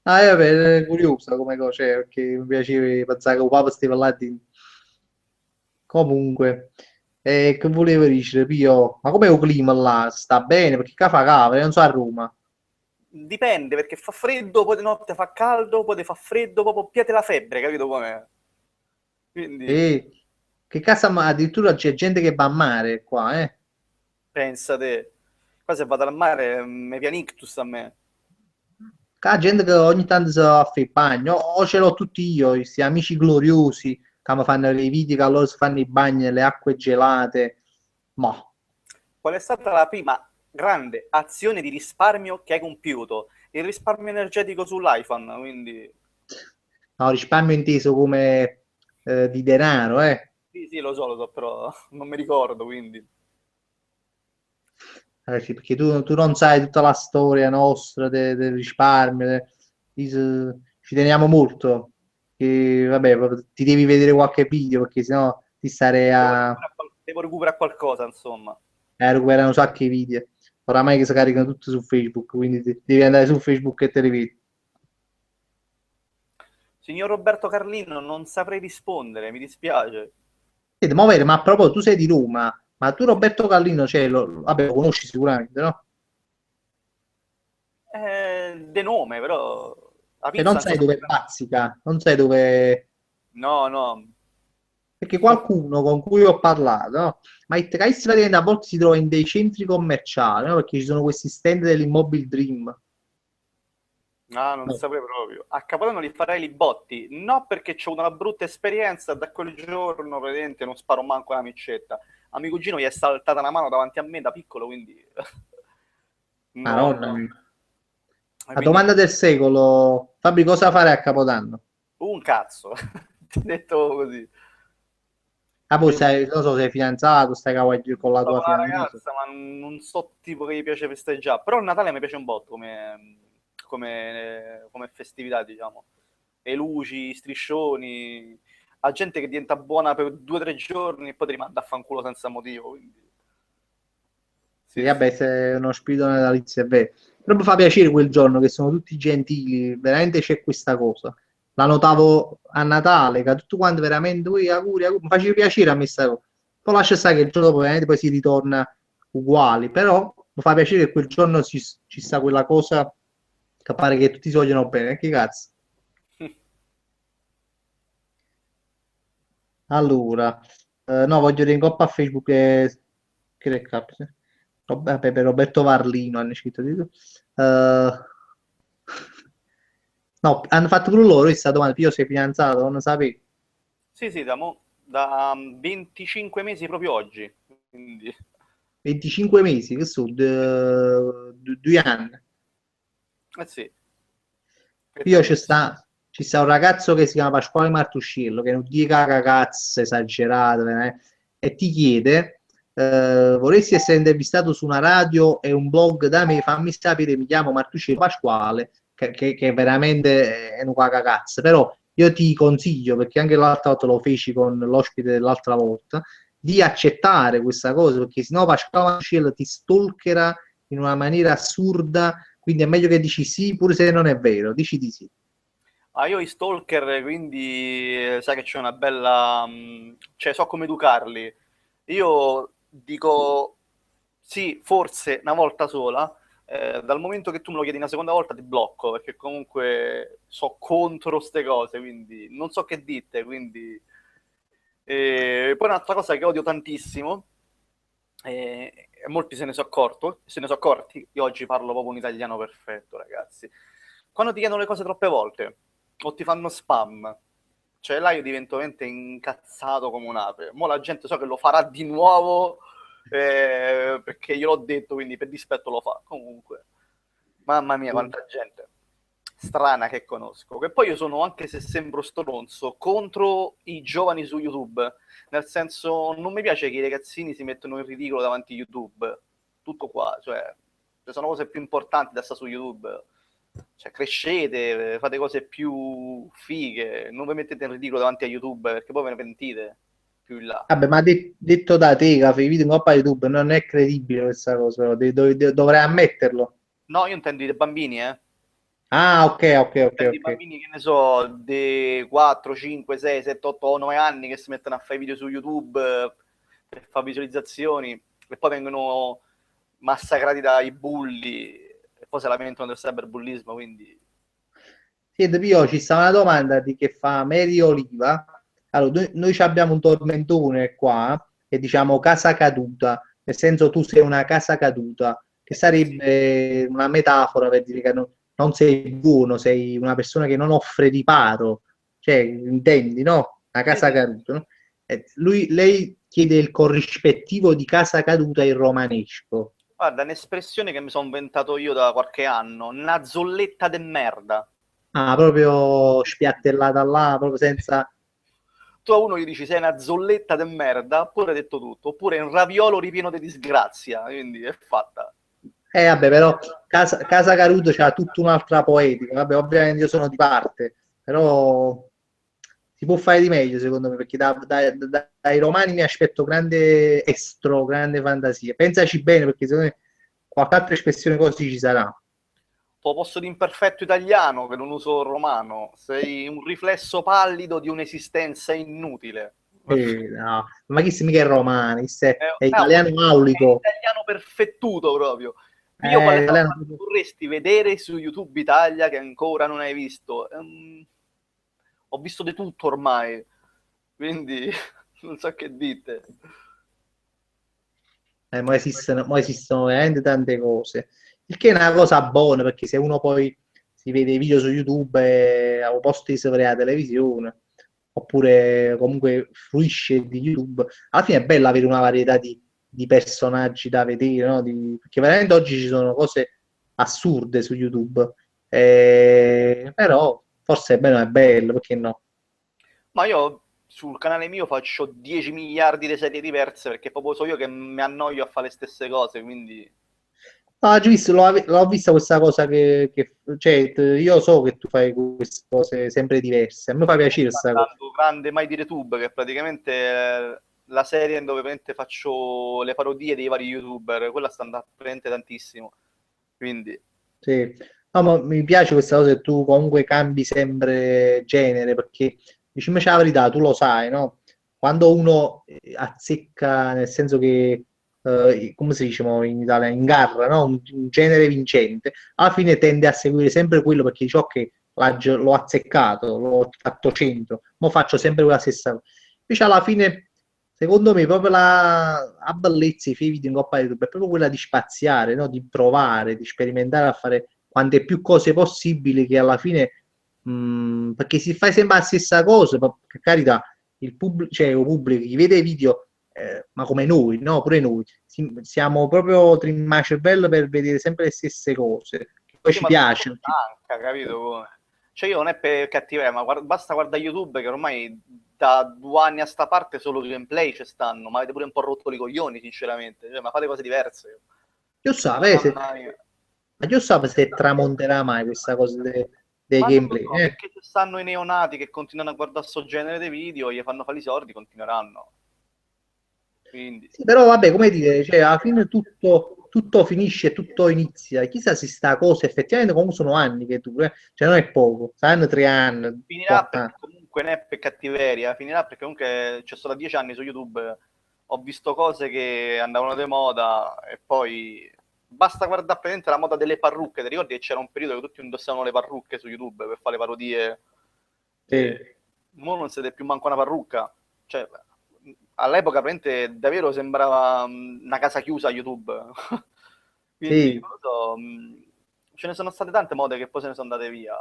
Ah, vabbè, è curiosa come cosa, cioè, perché mi piaceva pensare che il Papa stava là dentro. Comunque, che volevo dire, Pio? Ma com'è il clima là? Sta bene? Perché qua fa cava, io non so a Roma. Dipende, perché fa freddo, poi di notte fa caldo, poi fa freddo, proprio piate la febbre, capito com'è? Quindi, E che cazzo, ma addirittura c'è gente che va a mare qua, eh? pensate, qua se vado al mare, mi piace ictus a me. Qua gente che ogni tanto si va a fare il bagno, o ce l'ho tutti io, questi amici gloriosi che mi fanno i video che loro si fanno i bagni nelle acque gelate. Ma, Qual è stata la prima grande azione di risparmio che hai compiuto? Il risparmio energetico sull'iPhone, quindi... no, risparmio inteso come di denaro, eh? Sì, sì, lo so, però non mi ricordo, quindi... Sì, perché tu non sai tutta la storia nostra del risparmio, ci teniamo molto. Che, vabbè, proprio ti devi vedere qualche video perché sennò ti starei Devo recuperare qualcosa, insomma. a recuperare un sacco di video. Oramai che si caricano tutti su Facebook, quindi devi andare su Facebook e te li vedi. Signor Roberto Carlino, non saprei rispondere, mi dispiace. Senti, ma, vero, ma a proposito, tu sei di Roma, ma tu Roberto Callino, cioè, vabbè, lo conosci sicuramente, no? De nome, però... La E pizza non non so sai se... dove bazzica, non sai dove. No, no. Perché qualcuno con cui ho parlato, no? Ma il Trace praticamente a volte si trova in dei centri commerciali, no? Perché ci sono questi stand dell'Immobile Dream. Ah, non No. saprei proprio. A Capodanno li farei li botti. No, perché c'ho una brutta esperienza. Da quel giorno, praticamente, non sparo manco la micetta. A mio cugino gli è saltata la mano davanti a me da piccolo, quindi... No, Madonna no. mia. E La quindi domanda del secolo, Fabri, cosa fare a Capodanno? un cazzo. Ti ho detto così. Ah, poi E sei, non so, sei fidanzato, stai con la sto tua con la fidanzata. ragazza, ma non so tipo che gli piace festeggiare. Però il Natale mi piace un botto come festività, diciamo. E luci, striscioni, a gente che diventa buona per 2 o 3 giorni e poi ti rimanda a fanculo senza motivo. Quindi... Sì, Sì, vabbè, sì. sei uno spirito natalizio, è vero. Però mi fa piacere quel giorno che sono tutti gentili, veramente c'è questa cosa. La notavo a Natale, che tutti quanti veramente, ui, auguri, auguri, mi faceva piacere a me sta cosa. Poi lascia stare che il giorno dopo veramente poi si ritorna uguali, però mi fa piacere che quel giorno ci sta quella cosa che pare che tutti si vogliono bene, che cazzo. Allora, no, voglio dire in coppa a Facebook che recap, sì. Vabbè, per Roberto Varlino hanno scritto di tu. No, hanno fatto pure loro questa domanda, io sei fidanzato, non sapevi. Sì, sì, da 25 mesi proprio oggi. Quindi, 25 mesi, che sono 2 anni. sì, Io tantissimo. ci sta un ragazzo che si chiama Pasquale Martuscello, che non dica cagazze esagerate, e ti chiede, vorresti essere intervistato su una radio e un blog da me, fammi sapere, mi chiamo Martuscello Pasquale, che veramente è una cagazza, però io ti consiglio, perché anche l'altra volta lo feci con l'ospite dell'altra volta, di accettare questa cosa, perché sennò Pasquale Martuscello ti stalkerà in una maniera assurda, quindi è meglio che dici sì, pure se non è vero, dici di sì. Ah, io i stalker, quindi sai che c'è una bella... cioè, so come educarli. Io dico sì, forse una volta sola, dal momento che tu me lo chiedi una seconda volta ti blocco, perché comunque so contro ste cose, quindi non so che dite, quindi... E poi un'altra cosa che odio tantissimo, e molti se ne sono accorti, io oggi parlo proprio un italiano perfetto, ragazzi. Quando ti chiedono le cose troppe volte, o ti fanno spam, cioè là io divento veramente incazzato come un'ape. Mo' la gente so che lo farà di nuovo, perché gliel'ho detto, quindi per dispetto lo fa. Comunque, mamma mia, quanta gente strana che conosco. Che poi io sono, anche se sembro stronzo, contro i giovani su YouTube. Nel senso, non mi piace che i ragazzini si mettono in ridicolo davanti a YouTube. Tutto qua, cioè, ci sono cose più importanti da stare su YouTube. Cioè, crescete, fate cose più fighe, non vi mettete in ridicolo davanti a YouTube perché poi ve ne pentite più in là. Vabbè, ma detto da te che fai video in coppa YouTube, non è credibile questa cosa, però dovrei ammetterlo. No, io intendo i bambini, eh. Ah, ok, ok, ok, Intendo i ok. bambini, che ne so, di 4, 5, 6, 7, 8, 9 anni che si mettono a fare video su YouTube per fare visualizzazioni e poi vengono massacrati dai bulli e poi si lamentano del cyberbullismo, quindi... Senti, Pio, ci sta una domanda di che fa Mary Oliva. Allora, noi ci abbiamo un tormentone qua, che diciamo casa caduta, nel senso tu sei una casa caduta, che Sì. sarebbe una metafora per dire che non sei buono, sei una persona che non offre riparo, cioè, intendi, no? Una Sì, casa sì. caduta, no? Lei chiede il corrispettivo di casa caduta in romanesco. Guarda, un'espressione che mi sono inventato io da qualche anno, una zolletta de merda. Ah, proprio spiattellata là, proprio senza... Tu a uno gli dici sei una zolletta de merda, oppure hai detto tutto, oppure un raviolo ripieno di disgrazia, quindi è fatta. Vabbè, però Casa Caruto c'ha tutta un'altra poetica. Vabbè, ovviamente io sono di parte, però si può fare di meglio secondo me, perché dai romani mi aspetto grande estro, grande fantasia. Pensaci bene, perché secondo me qualche altra espressione così ci sarà. Tuo posto di imperfetto italiano, che non uso il romano, sei un riflesso pallido di un'esistenza inutile. No, ma chi si mica è romano, chi è italiano È aulico. italiano perfettuto proprio. Io quale Italiano format vorresti vedere su YouTube Italia che ancora non hai visto? Ho visto di tutto ormai, quindi non so che dite. mo esistono veramente tante cose, il che è una cosa buona perché se uno poi si vede i video su YouTube o posti sobre la televisione oppure comunque fruisce di YouTube, alla fine è bello avere una varietà di personaggi da vedere, no? Perché veramente oggi ci sono cose assurde su YouTube, però forse è bello, perché no? Ma io sul canale mio faccio 10 miliardi di serie diverse perché proprio so io che mi annoio a fare le stesse cose, quindi No, oggi l'ho vista questa cosa cioè, io so che tu fai queste cose sempre diverse, a me fa piacere questa cosa. guardando Grande Mai Dire Tube, che è praticamente la serie dove praticamente faccio le parodie dei vari YouTuber, quella sta andando praticamente tantissimo, quindi Sì. No, ma mi piace questa cosa che tu comunque cambi sempre genere, perché diciamoci la verità, tu lo sai, no? Quando uno azzecca, nel senso che, come si dice mo in Italia, ingarra, no? Un genere vincente, alla fine tende a seguire sempre quello perché dice ok, l'ho azzeccato, l'ho fatto 100, mo faccio sempre quella stessa cosa. Invece alla fine, secondo me, proprio la bellezza dei video in Coppa YouTube è proprio quella di spaziare, no? Di provare, di sperimentare a fare quante più cose possibili che alla fine, perché si fa sempre la stessa cosa, per carità, il pubblico, cioè il pubblico, chi vede i video, ma come noi, no? Pure noi, siamo proprio trimma il cervello per vedere sempre le stesse cose, che poi Sì, ci ma dopo piace. stanca, capito come? Cioè io non è per cattiveria, ma basta guardare YouTube che ormai da 2 anni a sta parte solo gameplay ci stanno, ma avete pure un po' rotto i coglioni, sinceramente. Cioè, ma fate cose diverse. Io so, Mamma mia. ma io so se tramonterà mai questa cosa dei Ma non lo gameplay, so, perché ci stanno i neonati che continuano a guardare sto genere di video, gli fanno fare i soldi, continueranno. Quindi, Sì, però vabbè, come dire, cioè, alla fine tutto finisce, tutto inizia. Chissà se sta cosa effettivamente comunque sono anni che dura, cioè non è poco, saranno 3 anni, finirà 4 anni. perché comunque ne è per cattiveria, finirà perché comunque c'è stato 10 anni su YouTube, ho visto cose che andavano di moda e poi basta guardare praticamente la moda delle parrucche, ti ricordi che c'era un periodo che tutti indossavano le parrucche su YouTube per fare le parodie? Sì, Mo non siete più manco una parrucca, cioè all'epoca praticamente davvero sembrava una casa chiusa YouTube. Quindi sì. non lo so, ce ne sono state tante mode che poi se ne sono andate via.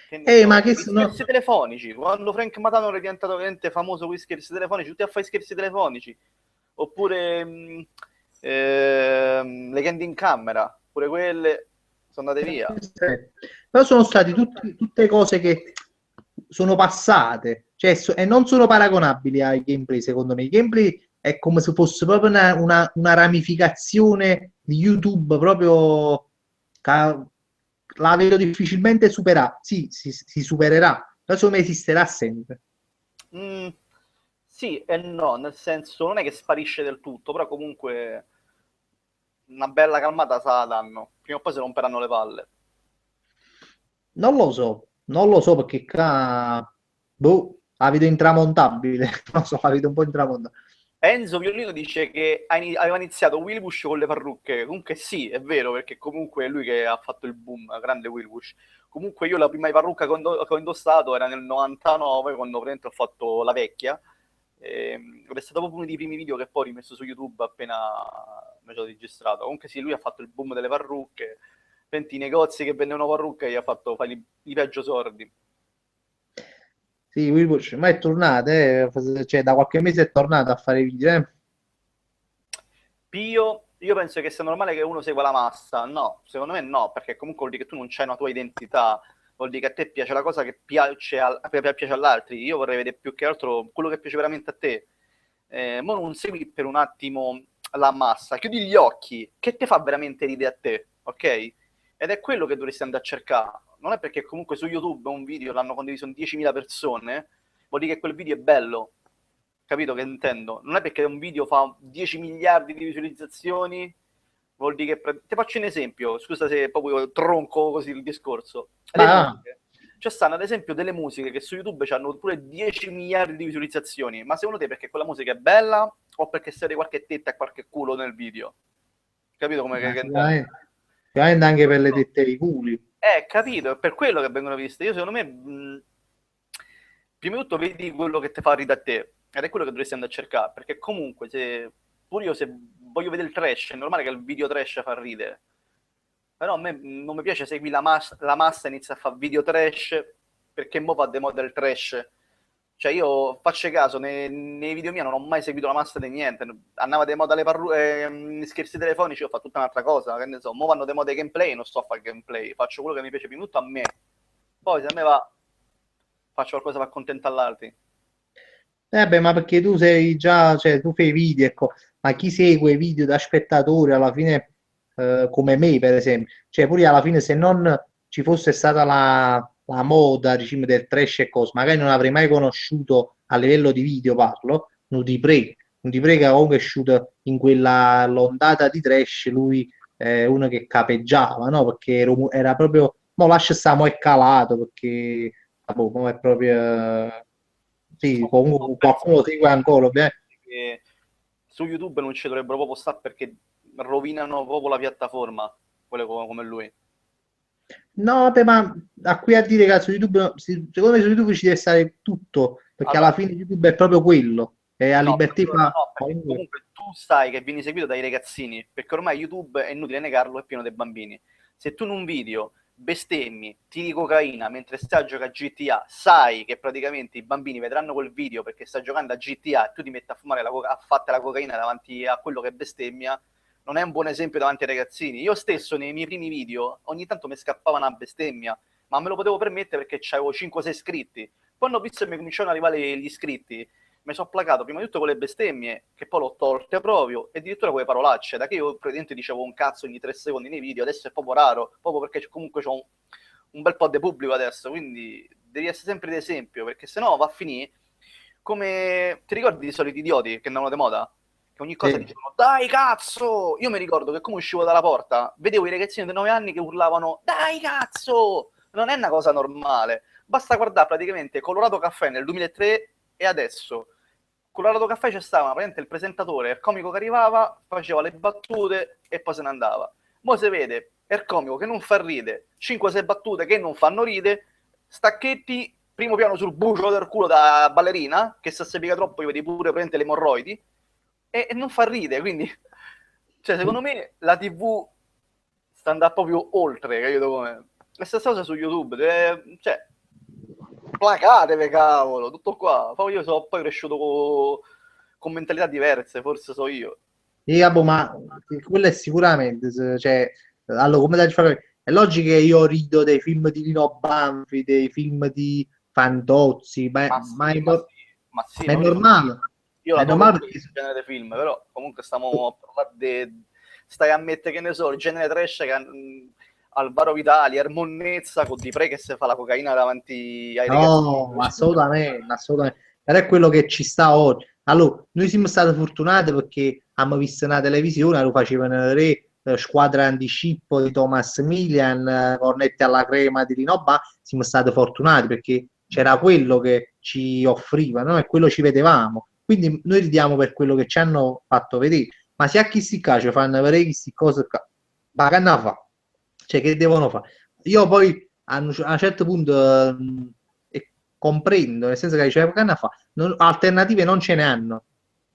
Che ne so, Ma che gli sono... scherzi telefonici, quando Frank Matano è diventato veramente famoso con gli scherzi telefonici, tutti a fare scherzi telefonici, oppure le candy in camera, pure quelle sono andate via. Però sono stati tutte cose che sono passate, cioè, e non sono paragonabili ai gameplay, secondo me. I gameplay è come se fosse proprio una ramificazione di YouTube, proprio la vedo difficilmente superare. Sì, si supererà, però secondo me esisterà sempre. Mm, sì e no, nel senso non è che sparisce del tutto, però comunque una bella calmata se la danno, prima o poi si romperanno le palle. Non lo so perché qua, boh, la vedo intramontabile, non so, la vedo un po' intramontabile. Enzo Violino dice che aveva iniziato Will Bush con le parrucche. Comunque sì, è vero, perché comunque è lui che ha fatto il boom, grande Will Bush. Comunque io la prima parrucca che ho indossato era nel 99, quando praticamente ho fatto la vecchia. Ed è stato proprio uno dei primi video che poi ho rimesso su YouTube appena mi sono registrato. Comunque sì, lui ha fatto il boom delle parrucche. Senti, i negozi che vendevano parrucche gli ha fatto fare i peggio sordi. Sì, Wilbur, ma è tornato, cioè da qualche mese è tornato a fare video, eh. Pio, io penso che sia normale che uno segua la massa. No, secondo me no, perché comunque vuol dire che tu non c'hai una tua identità, vuol dire che a te piace la cosa che piace, piace agli altri. Io vorrei vedere più che altro quello che piace veramente a te. Ma non segui per un attimo la massa, chiudi gli occhi, che te fa veramente ridere a te, ok? Ed è quello che dovresti andare a cercare. Non è perché comunque su YouTube un video l'hanno condiviso in 10.000 persone, vuol dire che quel video è bello. Capito che intendo? Non è perché un video fa 10 miliardi di visualizzazioni, vuol dire che... Ti faccio un esempio, scusa se proprio tronco così il discorso. Le Ah, musiche. Ci stanno ad esempio delle musiche che su YouTube hanno pure 10 miliardi di visualizzazioni, ma secondo te perché quella musica è bella o perché si vede qualche tetta e qualche culo nel video? Capito come che intendo? sicuramente anche per le tette di culi. Capito, è per quello che vengono viste. Io secondo me, prima di tutto vedi quello che ti fa ridere a te, ed è quello che dovresti andare a cercare, perché comunque se, pure io se voglio vedere il trash, è normale che il video trash fa ridere, però a me non mi piace seguire la massa e inizia a fare video trash, perché mo fa de moda il trash. Cioè io faccio caso, nei video miei non ho mai seguito la massa di niente, andava de moda scherzi telefonici, ho fatto tutta un'altra cosa, che ne so, mo vanno de moda i gameplay, non sto a fare gameplay, faccio quello che mi piace più tutto a me, poi se a me va, faccio qualcosa per accontentare l'altri. Beh, ma perché tu sei già, cioè tu fai video, ecco, ma chi segue i video da spettatore alla fine, come me per esempio, cioè pure alla fine se non ci fosse stata la moda, diciamo, del trash e cose, magari non avrei mai conosciuto a livello di video, parlo, Nudipre che comunque è uscito in quella l'ondata di trash, lui è uno che capeggiava, no? Perché era proprio, mo lascia stare, mo è calato, perché, boh, mo è proprio... sì, Ho comunque qualcuno lo pensato segue ancora, ovviamente. che su YouTube non ci dovrebbero proprio stare perché rovinano proprio la piattaforma, quelle come lui. No, vabbè, ma da qui a dire che su YouTube, secondo me su YouTube ci deve stare tutto, perché Allora, alla fine YouTube è proprio quello, e a no, libertà fa... no, perché comunque tu sai che vieni seguito dai ragazzini, perché ormai YouTube, è inutile negarlo, è pieno dei bambini. Se tu in un video bestemmi, tiri cocaina mentre stai a giocare a GTA, sai che praticamente i bambini vedranno quel video perché stai giocando a GTA e tu ti metti a fumare a fatte la cocaina davanti a quello che bestemmia, non è un buon esempio davanti ai ragazzini. Io stesso nei miei primi video ogni tanto mi scappava una bestemmia, ma me lo potevo permettere perché avevo 5-6 iscritti. Quando ho visto che mi cominciavano ad arrivare gli iscritti, mi sono placato prima di tutto con le bestemmie, che poi l'ho tolte proprio, e addirittura con le parolacce, da che io praticamente dicevo un cazzo ogni 3 secondi nei video, adesso è proprio raro, proprio perché comunque c'ho un bel po' di pubblico adesso, quindi devi essere sempre di esempio, perché sennò va a finire come... Ti ricordi i soliti idioti che andavano di moda? Che ogni cosa Sì. dicevano, dai cazzo! Io mi ricordo che come uscivo dalla porta, vedevo i ragazzini di 9 anni che urlavano, dai cazzo! Non è una cosa normale. Basta guardare praticamente Colorado Caffè nel 2003 e adesso. Colorado Caffè c'è stava praticamente il presentatore, il comico che arrivava, faceva le battute e poi se ne andava. Mo si vede il comico che non fa ride, 5-6 battute che non fanno ride, stacchetti, primo piano sul bucio del culo da ballerina, che se si piega troppo gli vedi pure praticamente le emorroidi, e non fa ride, quindi... Cioè, secondo me la TV sta andando proprio oltre, capito come? La stessa cosa su YouTube, cioè, placatevi, cavolo, tutto qua. Poi io sono poi cresciuto con mentalità diverse, forse so io. Sì, vabbè, ma quello è sicuramente, cioè, allora, come da fare? È logico che io rido dei film di Lino Banfi, dei film di Fantozzi, Ma ma sì, ma sì, ma sì, è ma normale, io è l'adoro normale pure perché questo genere di film, però comunque stiamo a parlare stai a mettere, che ne so, il genere trash che Alvaro Vitali, Ermonnezza con Di Pre che si fa la cocaina davanti ai ragazzini. no, assolutamente, assolutamente. Ed è quello che ci sta oggi. Allora, noi siamo stati fortunati perché abbiamo visto una televisione, lo facevano vedere Squadra Antiscippo di Thomas Milian, Cornetti alla crema di Rinoba, siamo stati fortunati perché c'era quello che ci offriva, no? E quello ci vedevamo. Quindi noi ridiamo per quello che ci hanno fatto vedere. Ma se a chi si ci fanno vedere queste cose qua, ma che ne fa? Cioè, che devono fare? Io poi a un certo punto e comprendo, nel senso che dice, che ne fa? Alternative non ce ne hanno,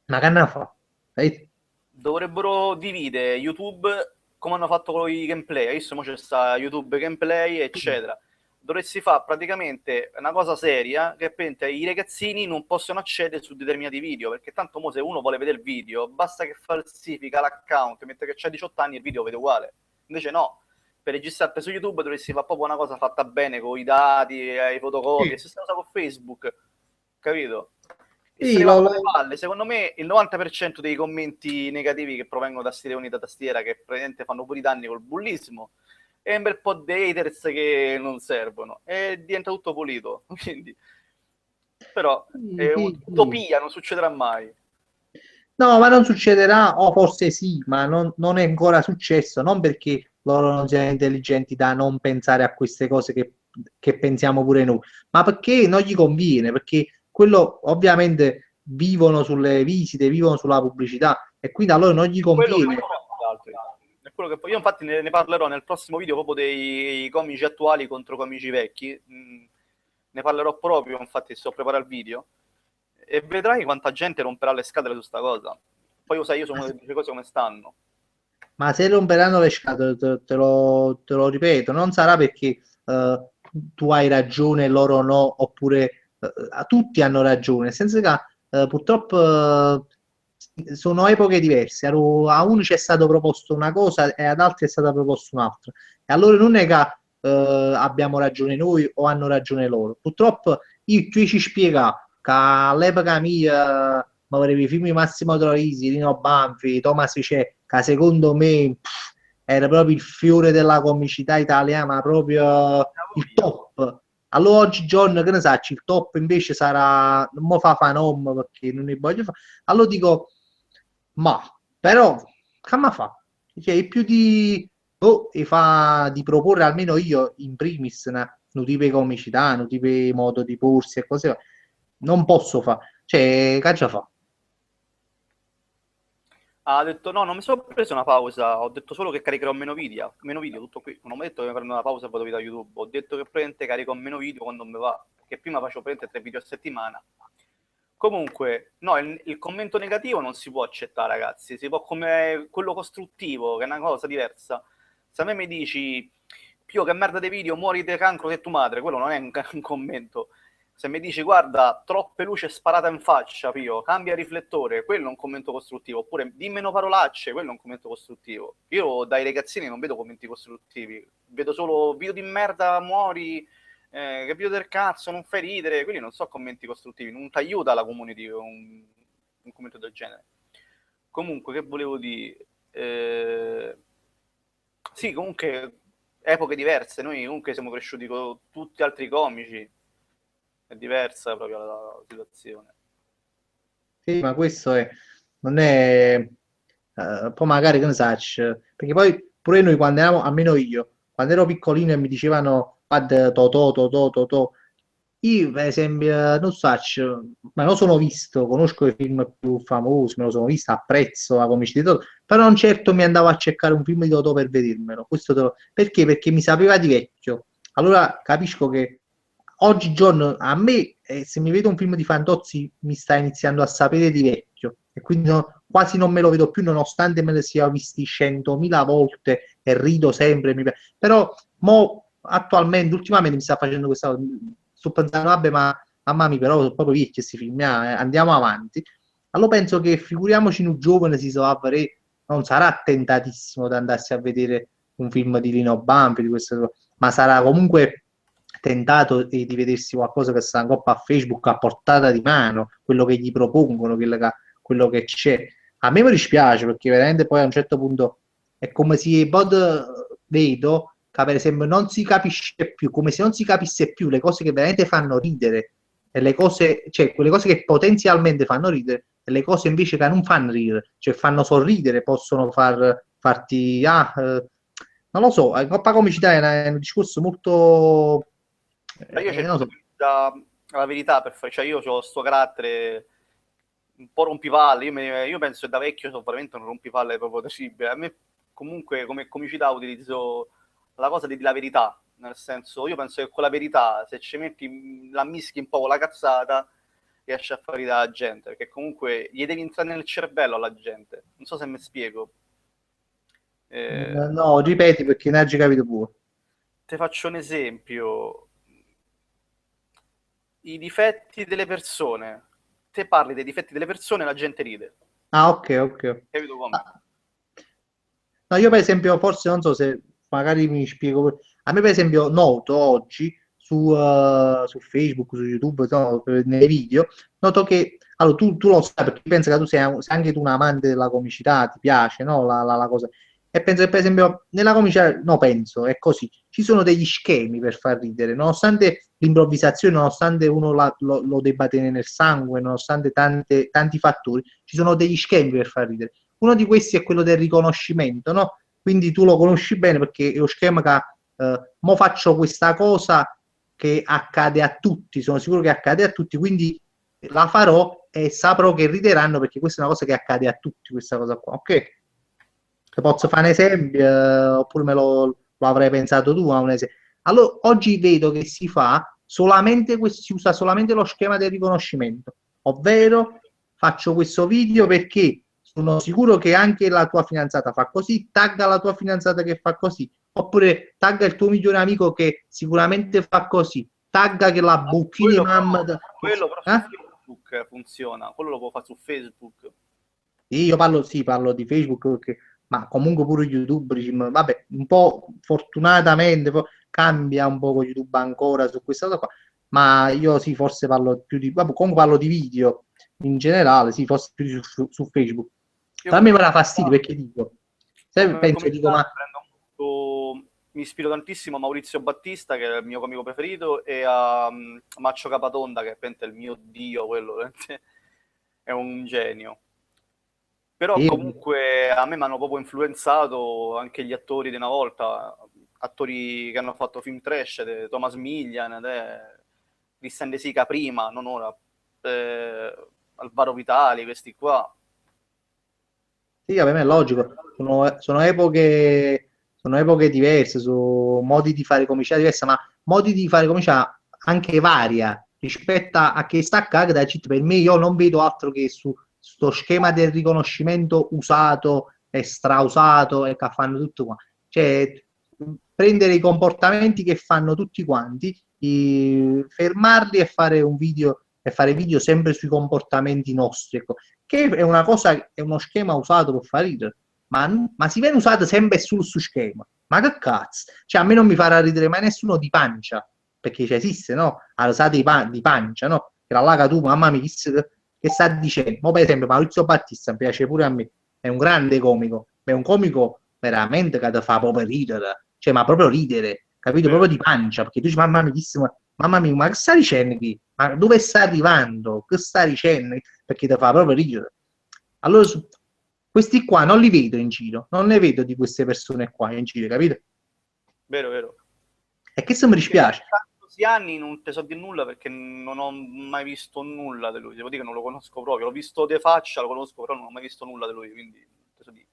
ma che ne fa? E- Dovrebbero dividere YouTube come hanno fatto con i gameplay. Adesso mo c'è sta YouTube gameplay, eccetera. Dovresti fare praticamente una cosa seria che appunto i ragazzini non possono accedere su determinati video, perché tanto mo se uno vuole vedere il video basta che falsifica l'account, mette che c'è 18 anni e il video vede uguale. Invece no, per registrarti su YouTube dovresti fare proprio una cosa fatta bene con i dati, i fotocopie, Sì, stessa cosa con Facebook, capito? E se sì, ne vanno dalle palle. Secondo me il 90% dei commenti negativi che provengono da stile unità tastiera, che praticamente fanno pure i danni col bullismo, e un bel po' di haters che non servono, e diventa tutto pulito. Quindi, però sì, è sì, sì. un'utopia, non succederà mai. No, ma non succederà, o forse sì, ma non è ancora successo, non perché loro non siano intelligenti da non pensare a queste cose che pensiamo pure noi, ma perché non gli conviene, perché quello ovviamente vivono sulle visite, vivono sulla pubblicità e quindi a loro non gli Quello che conviene. poi fanno gli altri. È quello che poi... Io infatti ne parlerò nel prossimo video proprio dei comici attuali contro comici vecchi. Ne parlerò proprio, infatti sto preparando il video. E vedrai quanta gente romperà le scatole su sta cosa. Poi io sai, io sono delle cose come stanno. Ma se romperanno le scatole, te lo ripeto, non sarà perché tu hai ragione e loro no, oppure tutti hanno ragione, nel senso che purtroppo sono epoche diverse. A uno ci è stato proposto una cosa e ad altri è stata proposta un'altra. E allora non è che abbiamo ragione noi o hanno ragione loro. Purtroppo io qui ci spiega che all'epoca mia ma volevi i film di Massimo Troisi, Rino Banfi, Thomas Cè, che secondo me era proprio il fiore della comicità italiana, proprio il top. Allora oggigiorno, che ne sai, il top invece sarà, non mi fa Fanom perché non ne voglio fare, allora dico, ma, però, che mi fa? Cioè, è più di, e fa di proporre almeno io, in primis, un tipo di comicità, un tipo di modo di porsi e cose, non posso fare, cioè, che già fa? Ha detto no, non mi sono preso una pausa, ho detto solo che caricherò meno video, tutto qui. Non ho mai detto che mi prendo una pausa e vado via da YouTube, ho detto che praticamente carico meno video quando mi va, perché prima facevo praticamente 3 video a settimana. Comunque, no, il commento negativo non si può accettare, ragazzi, si può come quello costruttivo, che è una cosa diversa. Se a me mi dici, Pio, che merda dei video, muori di cancro che tu madre, quello non è un commento. Se mi dici, guarda, troppe luce sparata in faccia, Pio, cambia riflettore, quello è un commento costruttivo. Oppure, di meno parolacce, quello è un commento costruttivo. Io dai ragazzini non vedo commenti costruttivi, vedo solo video di merda, muori, che video del cazzo, non fai ridere. Quelli non so commenti costruttivi, non ti aiuta la community un commento del genere. Comunque, che volevo dire? Sì, comunque, epoche diverse. Noi comunque siamo cresciuti con tutti altri comici. È diversa proprio la situazione. Sì, ma questo è, non è, poi magari che ne sai, perché poi pure noi quando eravamo, almeno io, quando ero piccolino e mi dicevano, guarda, Totò, Totò, Totò, io per esempio, non so, ma lo sono visto, conosco i film più famosi, me lo sono visto, apprezzo la comicità di Totò, però non certo mi andavo a cercare un film di Totò per vedermelo, perché? Perché mi sapeva di vecchio, allora capisco che oggigiorno a me, se mi vedo un film di Fantozzi, mi sta iniziando a sapere di vecchio e quindi quasi non me lo vedo più, nonostante me ne sia visti 100.000 volte e rido sempre. Però attualmente, ultimamente mi sta facendo questa cosa. Sto pensando, vabbè, ma mamma mia, però sono proprio vecchi questi film, andiamo avanti. Allora penso che figuriamoci un giovane si sa non sarà tentatissimo di andarsi a vedere un film di Lino Banfi, di questo, ma sarà comunque tentato di vedersi qualcosa che sta ancora a Facebook a portata di mano, quello che gli propongono, quello che c'è. A me mi dispiace perché veramente poi a un certo punto è come se vedo che per esempio non si capisce più, come se non si capisse più le cose che veramente fanno ridere e le cose, cioè quelle cose che potenzialmente fanno ridere e le cose invece che non fanno ridere, cioè fanno sorridere, possono farti, non lo so, Coppa Comicità è un discorso molto, Ma io non cerco so, di utilizzare la verità per fare, cioè io ho sto carattere un po' rompipalle, io penso che da vecchio sono veramente un rompipalle proprio terribile. A me comunque come comicità utilizzo la cosa di dire la verità, nel senso io penso che con la verità, se ci metti, la mischi un po' con la cazzata, riesci a far ridere la gente, perché comunque gli devi entrare nel cervello alla gente. Non so se mi spiego. no, ripeti perché non hai capito pure. Ti faccio un esempio. I difetti delle persone. Te parli dei difetti delle persone e la gente ride. Ah, ok, ok. Capito come? Ah, no, io per esempio, forse non so se magari mi spiego. A me per esempio noto oggi su Facebook, su YouTube, no, nei video, noto che allora, tu lo sai perché penso che tu sei anche tu un amante della comicità, ti piace, no? La cosa. E penso che per esempio nella comicità, no, penso, è così, ci sono degli schemi per far ridere, nonostante l'improvvisazione, nonostante uno lo debba tenere nel sangue, nonostante tanti fattori, ci sono degli schemi per far ridere. Uno di questi è quello del riconoscimento, no? Quindi tu lo conosci bene perché è lo schema che mo faccio questa cosa che accade a tutti, sono sicuro che accade a tutti, quindi la farò e saprò che rideranno perché questa è una cosa che accade a tutti, questa cosa qua, ok? Se posso fare un esempio, oppure lo avrei pensato tu a un esempio. Allora, oggi vedo che si usa solamente lo schema del riconoscimento, ovvero faccio questo video perché sono sicuro che anche la tua fidanzata fa così, tagga la tua fidanzata che fa così, oppure tagga il tuo migliore amico che sicuramente fa così, tagga che la bocchini mamma. Quello però su Eh? Facebook funziona, quello lo può fare su Facebook. Io parlo, sì, parlo di Facebook, ma comunque pure YouTube, diciamo, vabbè, un po' fortunatamente cambia un po' con YouTube ancora su questa cosa qua, ma io sì, forse parlo più di, vabbè, comunque parlo di video in generale, sì, forse più su Facebook. Io A me come mi dà fastidio perché dico, se come penso, dico, ma comicità prendo molto, mi ispiro tantissimo a Maurizio Battista, che è il mio comico preferito, e a Maccio Capatonda, che è il mio dio, quello veramente è un genio. Però io, comunque a me mi hanno proprio influenzato anche gli attori di una volta, attori che hanno fatto film trash, Thomas Millian, Christian De Sica prima, non ora, Alvaro Vitali, questi qua. Sì, per me è logico, sono epoche diverse, sono modi di fare comicia diversi, ma modi di fare comincia anche varia rispetto a che sta a da CIT. Per me io non vedo altro che su sto schema del riconoscimento usato e strausato e che fanno tutto qua. Cioè, prendere i comportamenti che fanno tutti quanti, fermarli e fare un video e fare video sempre sui comportamenti nostri, ecco, che è una cosa, è uno schema usato per far ridere, ma si viene usato sempre sullo stesso schema. Ma che cazzo? Cioè, a me non mi farà ridere mai nessuno di pancia, perché ci esiste, no? Alzate di pancia, no? Che la laga tu, mamma mia, che sta dicendo? Mo per esempio Maurizio Battista, mi piace pure a me, è un grande comico, è un comico veramente che ti fa proprio ridere, cioè, ma proprio ridere, capito? Vero. Proprio di pancia, perché tu dici, mamma mia, ma che sta dicendo qui? Ma dove sta arrivando? Che sta dicendo? Perché ti fa proprio ridere. Allora, questi qua non li vedo in giro, non ne vedo di queste persone qua in giro, capito? Vero, vero. E questo mi Io dispiace. questi anni non te so di nulla perché non ho mai visto nulla di lui. Devo dire che non lo conosco proprio. L'ho visto de faccia, lo conosco, però non ho mai visto nulla di lui. Quindi, te so dire.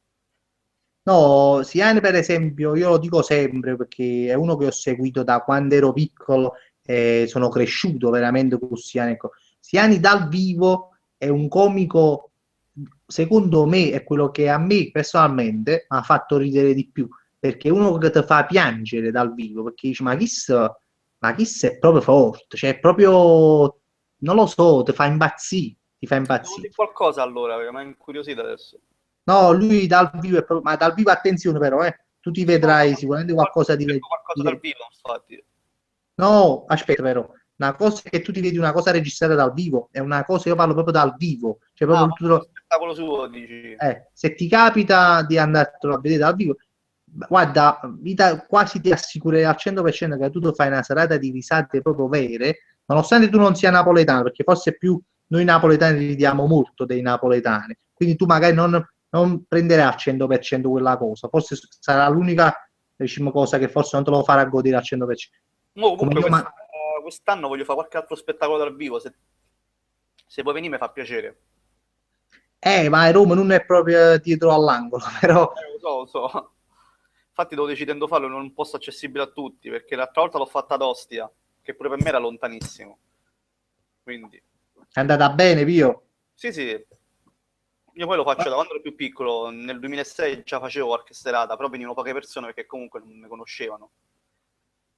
No, Siani per esempio, io lo dico sempre perché è uno che ho seguito da quando ero piccolo e sono cresciuto veramente con Siani. Ecco. Siani dal vivo è un comico, secondo me, è quello che a me personalmente ha fatto ridere di più, perché è uno che ti fa piangere dal vivo, perché dici, ma chi è proprio forte, cioè è proprio, non lo so, ti fa impazzire, ti fa Devo impazzire. dire qualcosa allora, perché mi ha incuriosito adesso. No, lui dal vivo è proprio, ma dal vivo attenzione però, tu ti No, vedrai no, sicuramente qualcosa cerco qualcosa dal vivo, infatti. No, aspetta però, una cosa è che tu ti vedi una cosa registrata dal vivo, è una cosa, io parlo proprio dal vivo, cioè Ah, proprio proprio lo spettacolo suo, dici. se ti capita di andartelo a vedere dal vivo, guarda, quasi ti assicurerei al 100% che tu ti fai una serata di risate proprio vere, nonostante tu non sia napoletano, perché forse più noi napoletani ridiamo molto dei napoletani, quindi tu magari non prenderai al 100% quella cosa, forse sarà l'unica, diciamo, cosa che forse non te lo farà godere al 100%. Mo, Come comunque io, ma quest'anno voglio fare qualche altro spettacolo dal vivo. Se vuoi venire mi fa piacere. ma Roma non è proprio dietro all'angolo, però Lo so, lo so. Infatti stavo decidendo farlo in un posto accessibile a tutti, perché l'altra volta l'ho fatta ad Ostia, che pure per me era lontanissimo. Quindi, è andata bene, Pio. sì, sì. Io poi lo faccio da quando ero più piccolo, nel 2006 già facevo qualche serata, però venivano poche persone perché comunque non mi conoscevano.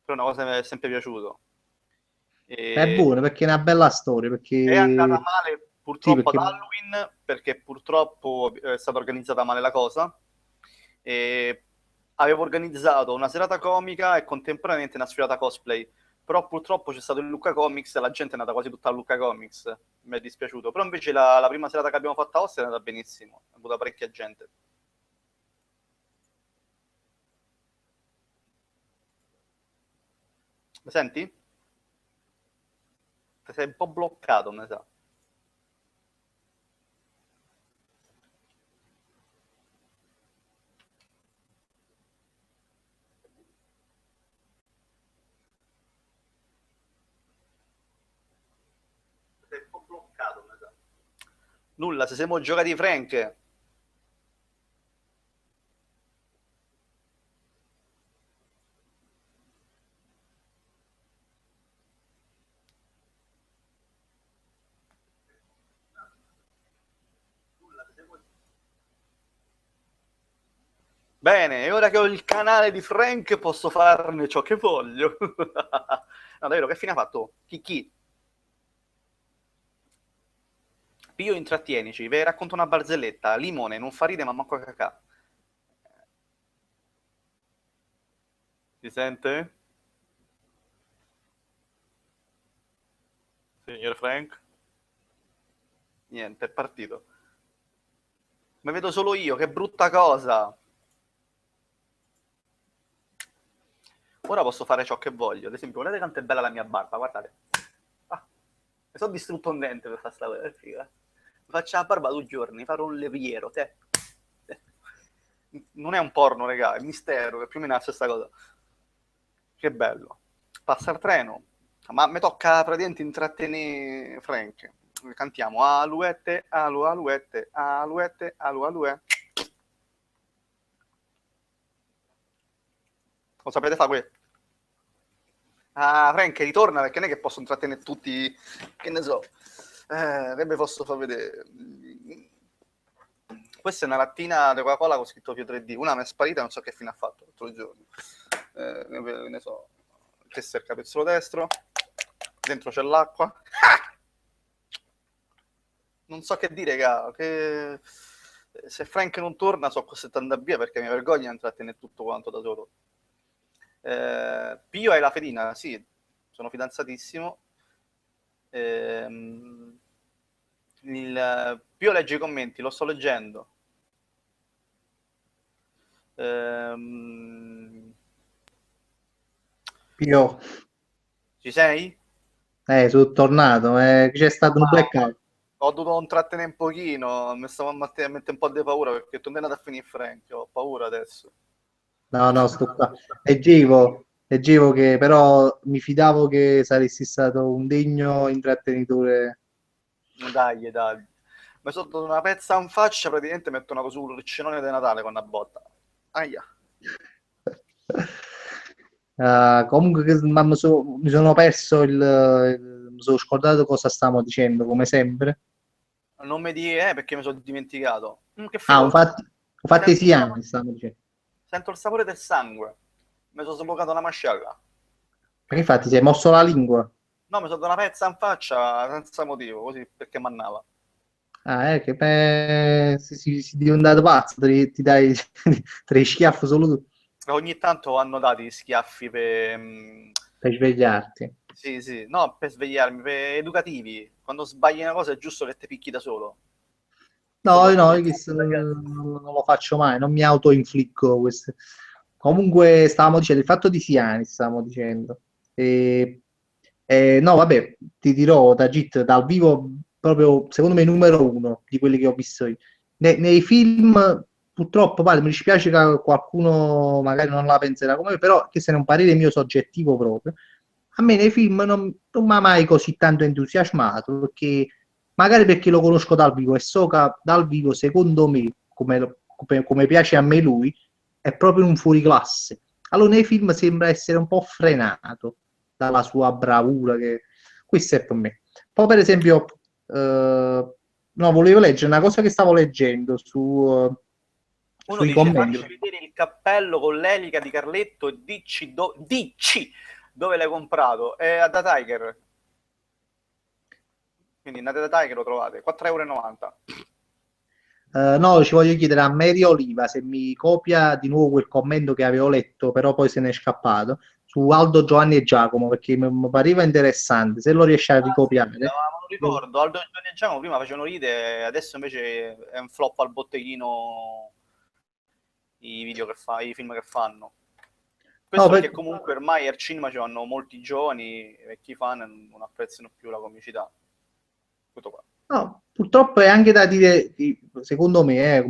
Però è una cosa che mi è sempre piaciuto. È E buono perché è una bella storia, è andata perché male sì, purtroppo ad perché Halloween, perché purtroppo è stata organizzata male la cosa. E avevo organizzato una serata comica e contemporaneamente una sfilata cosplay. Però purtroppo c'è stato il Lucca Comics e la gente è andata quasi tutta a Lucca Comics. Mi è dispiaciuto. Però invece la prima serata che abbiamo fatto a Ostia è andata benissimo. È avuta parecchia gente. Mi senti? Ti sei un po' bloccato, mi sa. Ti sei un po' bloccato, mi sa. Nulla, se siamo giocati Frank. Bene, e ora che ho il canale di Frank posso farne ciò che voglio. No, davvero, che fine ha fatto? Chi? Pio intrattienici, vi racconto una barzelletta. Limone, non fa ride ma manco a cacà. Si sente? Signor Frank? Niente, è partito. Ma vedo solo io, che brutta cosa. Ora posso fare ciò che voglio. Ad esempio, guardate quanto è bella la mia barba, guardate. Ah, mi sono distrutto un dente per fare sta cosa, figa. Mi faccio la barba 2 giorni, farò un leviero, te. Non è un porno, raga, è mistero, è più o meno la stessa cosa. Che bello. Passa il treno. Ma mi tocca praticamente intrattenere Frank. Cantiamo aluette, alu, aluette, aluette, alu, alue. Lo sapete fare questo? Ah, Frank ritorna perché non è che posso intrattenere tutti, che ne so. Che vi posso far vedere? Questa è una lattina di Coca-Cola con scritto Pio 3D. Una mi è sparita, non so che fine ha fatto l'altro giorno. Ne so. Questo è il capezzolo destro. Dentro c'è l'acqua. Non so che dire, raga. Che... Se Frank non torna, so costretto via perché mi vergogna intrattenere tutto quanto da solo. Pio e la Fedina, sì, sono fidanzatissimo. Pio legge i commenti, lo sto leggendo. Pio, Ci sei? sono tornato, c'è stato un blackout. Ho dovuto intrattenere un pochino, mi stavo a mettere un po' di paura perché tu non è andato a finire Frank, ho paura adesso. No, sto qua. Leggevo che però mi fidavo che saresti stato un degno intrattenitore. Dai, dai. Mi sono dato una pezza in faccia, praticamente mettono così un cenone di Natale con una botta. Aia. Comunque mi sono perso mi sono scordato cosa stavamo dicendo, come sempre. Non mi di perché mi sono dimenticato. Che Ah, figo. ho fatto i siani, stavamo dicendo. Sento il sapore del sangue. Mi sono sbucato una mascella. Perché infatti si è mosso la lingua. No, mi sono dato una pezza in faccia senza motivo, così perché mannava. Ah, che si è diventato pazzo, ti dai tre schiaffi solo tu Ogni tanto hanno dato gli schiaffi per svegliarti. Sì, sì, no, per svegliarmi, per educativi. Quando sbagli una cosa è giusto che ti picchi da solo. No, io Soprattutto questo non lo faccio mai, non mi autoinfliggo queste. Comunque stavamo dicendo, il fatto di Siani, stavamo dicendo. E, no, vabbè, ti dirò, Tajit, dal vivo proprio, secondo me, numero uno di quelli che ho visto io. Nei film, purtroppo, mi dispiace che qualcuno magari non la penserà come me, però questo è un parere mio soggettivo proprio. A me nei film non mi ha mai così tanto entusiasmato, perché magari perché lo conosco dal vivo e so che dal vivo, secondo me, come piace a me lui, è proprio un fuoriclasse. Allora nei film sembra essere un po' frenato dalla sua bravura, che questo è per me. Poi per esempio, no, volevo leggere una cosa che stavo leggendo uno sui dice, commenti. facci vedere il cappello con l'elica di Carletto e dici dove l'hai comprato. È a Da Tiger. Quindi andate da Tiger, lo trovate, 4,90 €. No, ci voglio chiedere a Mary Oliva se mi copia di nuovo quel commento che avevo letto, però poi se ne è scappato, su Aldo, Giovanni e Giacomo, perché mi pareva interessante. Se lo riesci a Sì, ricopiare. ma non ricordo, Aldo e Giacomo prima facevano ridere, adesso invece è un flop al botteghino i video che fa, i film che fanno. No, Questo perché comunque ormai al cinema ci vanno molti giovani e chi fan non apprezzano più la comicità. Tutto qua. no, purtroppo è anche da dire, secondo me,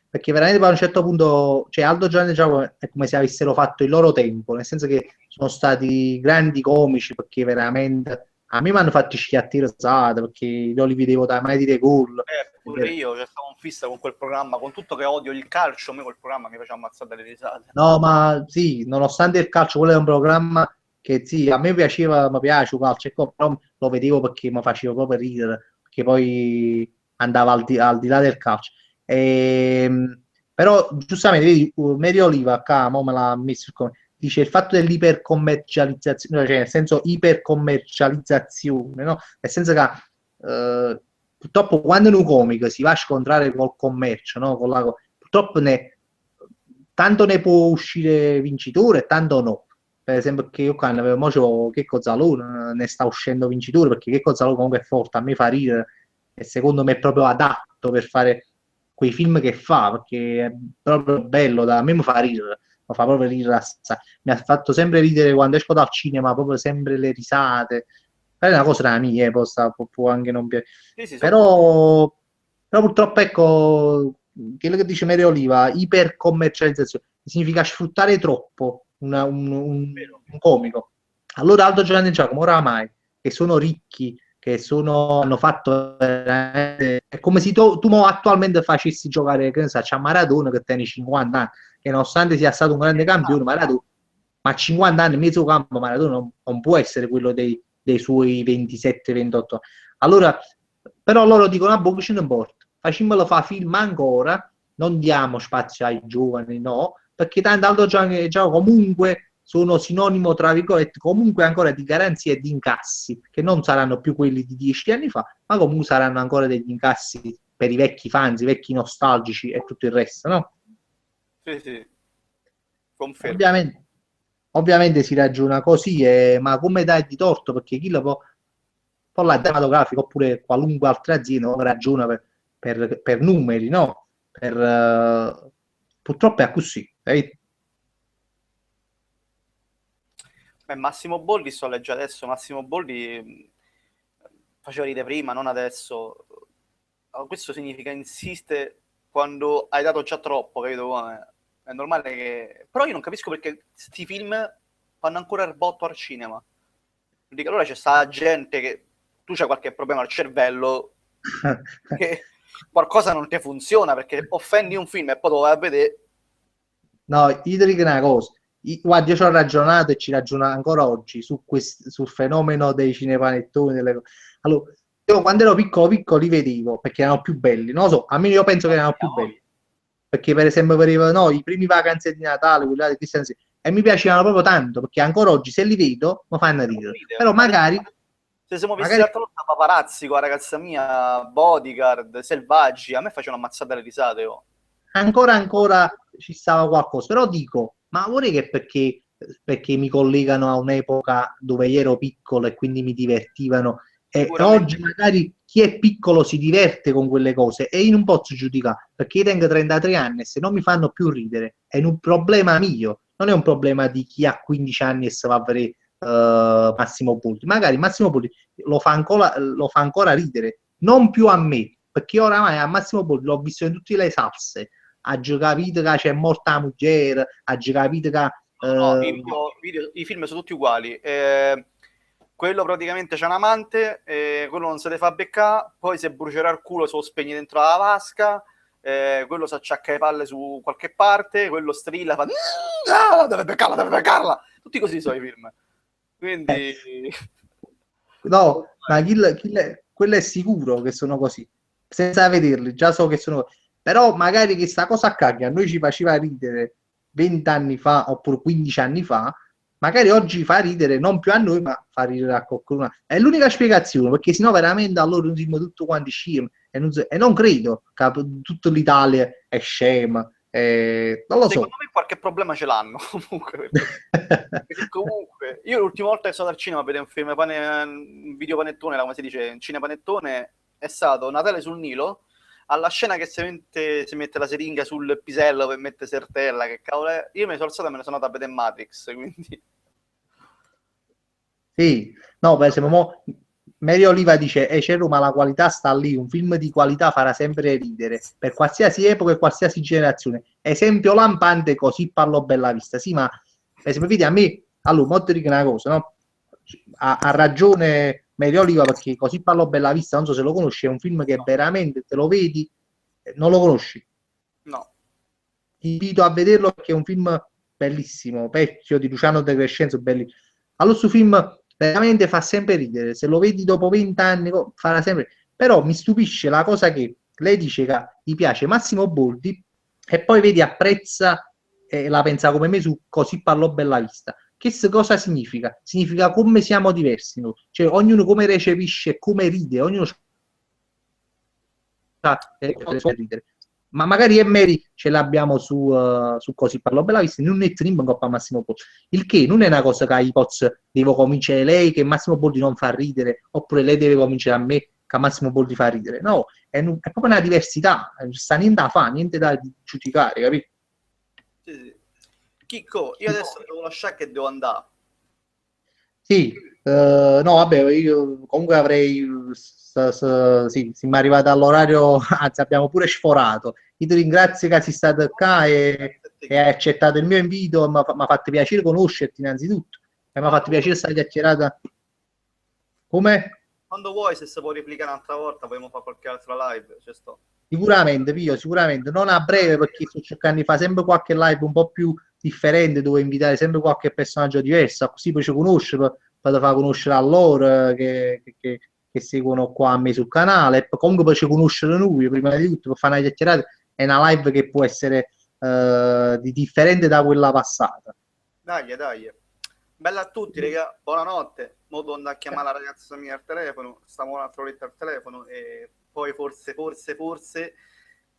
perché veramente poi a un certo punto, cioè Aldo, Giovanni e Giacomo è come se avessero fatto il loro tempo, nel senso che sono stati grandi comici, perché veramente a me mi hanno fatto schiattire risate, perché io li vedevo da mai dire gol. Pure io cioè, stavo in fissa con quel programma, con tutto che odio il calcio, a me quel programma mi faceva ammazzare dalle risate. No, ma sì, nonostante il calcio, quello è un programma che sì, a me piaceva, mi piace il calcio, però lo vedevo perché mi faceva proprio ridere, perché poi andava al di là del calcio. Però giustamente, vedi, Mary Oliva, qua, mo me l'ha messo dice il fatto dell'ipercommercializzazione, cioè nel senso ipercommercializzazione, no? Nel senso che purtroppo quando in un comico si va a scontrare col commercio, no? Purtroppo tanto ne può uscire vincitore e tanto no. Per esempio, che io quando avevo mo Checco Zalone ne sta uscendo vincitore perché Checco Zalone comunque è forte, a me fa ridere e secondo me è proprio adatto per fare quei film che fa perché è proprio bello, a me mi fa ridere, mi fa proprio ridere assai. Mi ha fatto sempre ridere quando esco dal cinema, proprio sempre le risate. È una cosa da mia, può anche non piacere. Sì, sì, sono Però purtroppo ecco, quello che dice Mary Oliva, ipercommercializzazione, significa sfruttare troppo vero. un comico. Allora Aldo Giovanni e Giacomo oramai, che sono ricchi, hanno fatto veramente, è come se tu attualmente facessi giocare, che ne so, c'è Maradona che tiene 50 anni, che nonostante sia stato un grande campione, Maradona ma a 50 anni mezzo campo Maradona non può essere quello dei suoi 27-28. Allora, però loro dicono, ah, boh, ce ne importa, facciamolo fa film ancora, non diamo spazio ai giovani, no, perché tanto già comunque sono sinonimo, tra virgolette, comunque ancora di garanzie e di incassi, che non saranno più quelli di 10 anni fa, ma comunque saranno ancora degli incassi per i vecchi fans, i vecchi nostalgici e tutto il resto, no? Sì, sì, confermo. Ovviamente, ovviamente si ragiona così, ma come dai di torto? Perché chi lo può la cinematografica oppure qualunque altra azienda non ragiona per numeri, no? Purtroppo è così. Beh, Massimo Boldi, sto leggendo adesso, Massimo Boldi faceva ridere prima, non adesso. Questo significa insiste quando hai dato già troppo, capito come? È normale che... Però io non capisco perché questi film fanno ancora il botto al cinema. Dico, allora c'è sta gente che... Tu c'hai qualche problema al cervello che qualcosa non ti funziona perché offendi un film e poi lo vai a vedere. No, io ti dico una cosa. Guarda, io ci ho ragionato e ci ragiono ancora oggi sul fenomeno dei cinepanettoni. Allora, io quando ero piccolo, piccolo li vedevo perché erano più belli. Non lo so, a me io penso che erano più belli. Perché per esempio vedevo, no, i primi vacanze di Natale, quelli là di Cristian Sera, e mi piacevano proprio tanto perché ancora oggi se li vedo mi fanno ridere. Però magari... Se siamo visti magari l'altra volta Paparazzi con la ragazza mia, Bodyguard, Selvaggi, a me facevano ammazzare le risate. Oh. ancora ci stava qualcosa, però dico, ma vorrei che perché mi collegano a un'epoca dove io ero piccolo e quindi mi divertivano e oggi magari chi è piccolo si diverte con quelle cose e io non posso giudicare perché io tengo 33 anni e se non mi fanno più ridere è un problema mio, non è un problema di chi ha 15 anni e se va a vedere Massimo Boldi, magari Massimo Boldi lo fa ancora ridere, non più a me, perché oramai a Massimo Boldi l'ho visto in tutte le salse, ha capito che c'è morta la moglie, ha capito che... No, i film sono tutti uguali. Quello praticamente c'è un amante, quello non se ne fa beccare, poi se brucerà il culo se lo spegne dentro la vasca, quello si acciacca le palle su qualche parte, quello strilla, fa deve beccarla, deve beccarla. Tutti così sono i film. Quindi... No, ma quello è sicuro che sono così, senza vederli, già so che sono così. Però magari che sta cosa accade, a noi ci faceva ridere 20 anni fa oppure 15 anni fa, magari oggi fa ridere non più a noi, ma fa ridere a qualcuno. È l'unica spiegazione, perché sennò veramente allora noi siamo tutti quanti scemi e non credo che tutta l'Italia è scema. Non lo so. Secondo me qualche problema ce l'hanno comunque. Perché comunque, io l'ultima volta che sono al cinema a vedere un video panettone, come si dice, un cinepanettone, è stato Natale sul Nilo, alla scena che si mette la siringa sul pisello per mettere sertella, che cavolo è? Io mi sono alzato e me ne sono andato a vedere Matrix, quindi... Sì, no, per esempio, Mary Oliva dice, c'è Roma, la qualità sta lì, un film di qualità farà sempre ridere, per qualsiasi epoca e qualsiasi generazione. Esempio lampante, così parlo bella vista. Sì, ma per esempio, vedi, a me, allora, molto dico una cosa, no? Ha ragione Mary Oliva perché così parlo bella vista, non so se lo conosci, è un film che veramente te lo vedi, non lo conosci. No. Ti invito a vederlo perché è un film bellissimo, vecchio, di Luciano De Crescenzo, bellissimo. Allora, questo film veramente fa sempre ridere, se lo vedi dopo 20 anni farà sempre, però mi stupisce la cosa che lei dice che gli piace Massimo Boldi e poi vedi apprezza e la pensa come me su Così parlò bella vista. Che cosa significa? Significa come siamo diversi noi, cioè ognuno come recepisce, come ride, ognuno sa ridere. Ma magari e Mary ce l'abbiamo su Così parlò bella vista, non è trim in Coppa Massimo Boldi, il che non è una cosa che devo cominciare lei che Massimo Boldi non fa ridere oppure lei deve cominciare a me che Massimo Boldi fa ridere, no, è proprio una diversità, non sta niente da fare, niente da giudicare, capito? Sì. Chicco, io adesso devo lasciare che devo andare. Sì, no, vabbè, io comunque avrei, sì, siamo arrivati all'orario, anzi abbiamo pure sforato. Io ti ringrazio che sei stato qua e hai accettato il mio invito, mi ha fatto piacere conoscerti innanzitutto, e mi ha fatto piacere stare chiacchierata. Come? Quando vuoi, se si può replicare un'altra volta, vogliamo fare qualche altra live, ci sto. Sicuramente, Pio, sicuramente, non a breve perché sto cercando di fare sempre qualche live un po' più differente dove invitare sempre qualche personaggio diverso, così poi ci conosce, per far conoscere a loro che seguono qua a me sul canale, e comunque poi ci conoscere noi, prima di tutto, per fare una chiacchierata, è una live che può essere di differente da quella passata. Dai, dai. Bella a tutti, raga. Buonanotte. Mo devo andare a chiamare la ragazza mia al telefono. Stiamo un altro letto al telefono e poi forse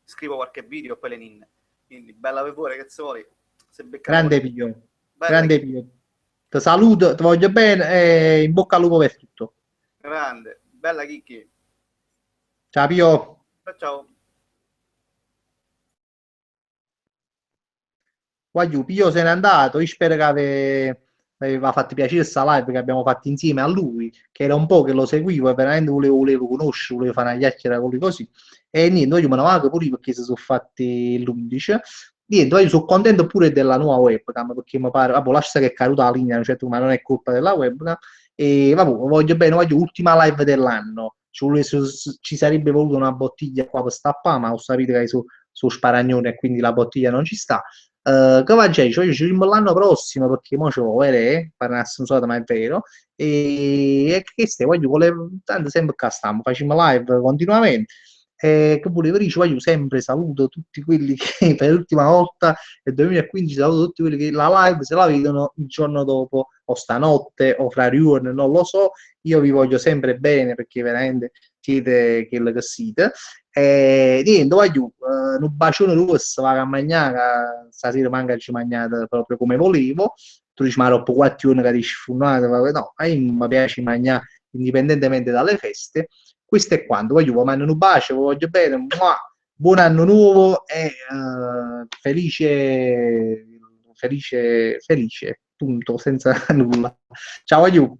scrivo qualche video e poi le ninne. Quindi bella per voi, ragazzuoli. Se beccate Grande qualche- Pio, Bella, grande Pio. Ti saluto, ti voglio bene e in bocca al lupo per tutto. grande. Bella Chicchi. Ciao Pio. Ciao, ciao. Guagliù, Pio se n'è andato, io spero che aveva fatto piacere questa live che abbiamo fatto insieme a lui, che era un po' che lo seguivo e veramente volevo conoscere, volevo fare una chiacchiera con lui così. E niente, io me ne vado pure io perché si sono fatti l'11. Niente, io sono contento pure della nuova webcam perché mi pare, vabbè, lascia che è caduta la linea, certo, ma non è colpa della webcam. E vabbè, voglio bene, voglio ultima live dell'anno. Ci sarebbe voluto una bottiglia qua per stappare, ma ho sapito che su sparagnone e quindi la bottiglia non ci sta. Che va già, cioè, ci vediamo l'anno prossimo perché mo ci vuole, per una stronzata, ma è vero. E che stai, volevo, tanto sempre che stiamo, facciamo live continuamente. Che volevo dire, voglio sempre saluto tutti quelli che per l'ultima volta nel 2015 saluto tutti quelli che la live se la vedono il giorno dopo o stanotte o fra riurne, non lo so, io vi voglio sempre bene perché veramente siete quello che siete. E niente, voglio un bacione rosso, va a mangiare, stasera manca ci mangiate proprio come volevo. Tu dici, ma troppo 4 ore che dici funato, no, a me mi piace mangiare indipendentemente dalle feste. Questo è quanto, voglio vi mando un bacio, vi voglio bene, buon anno nuovo e felice, punto, senza nulla. Ciao, voglio.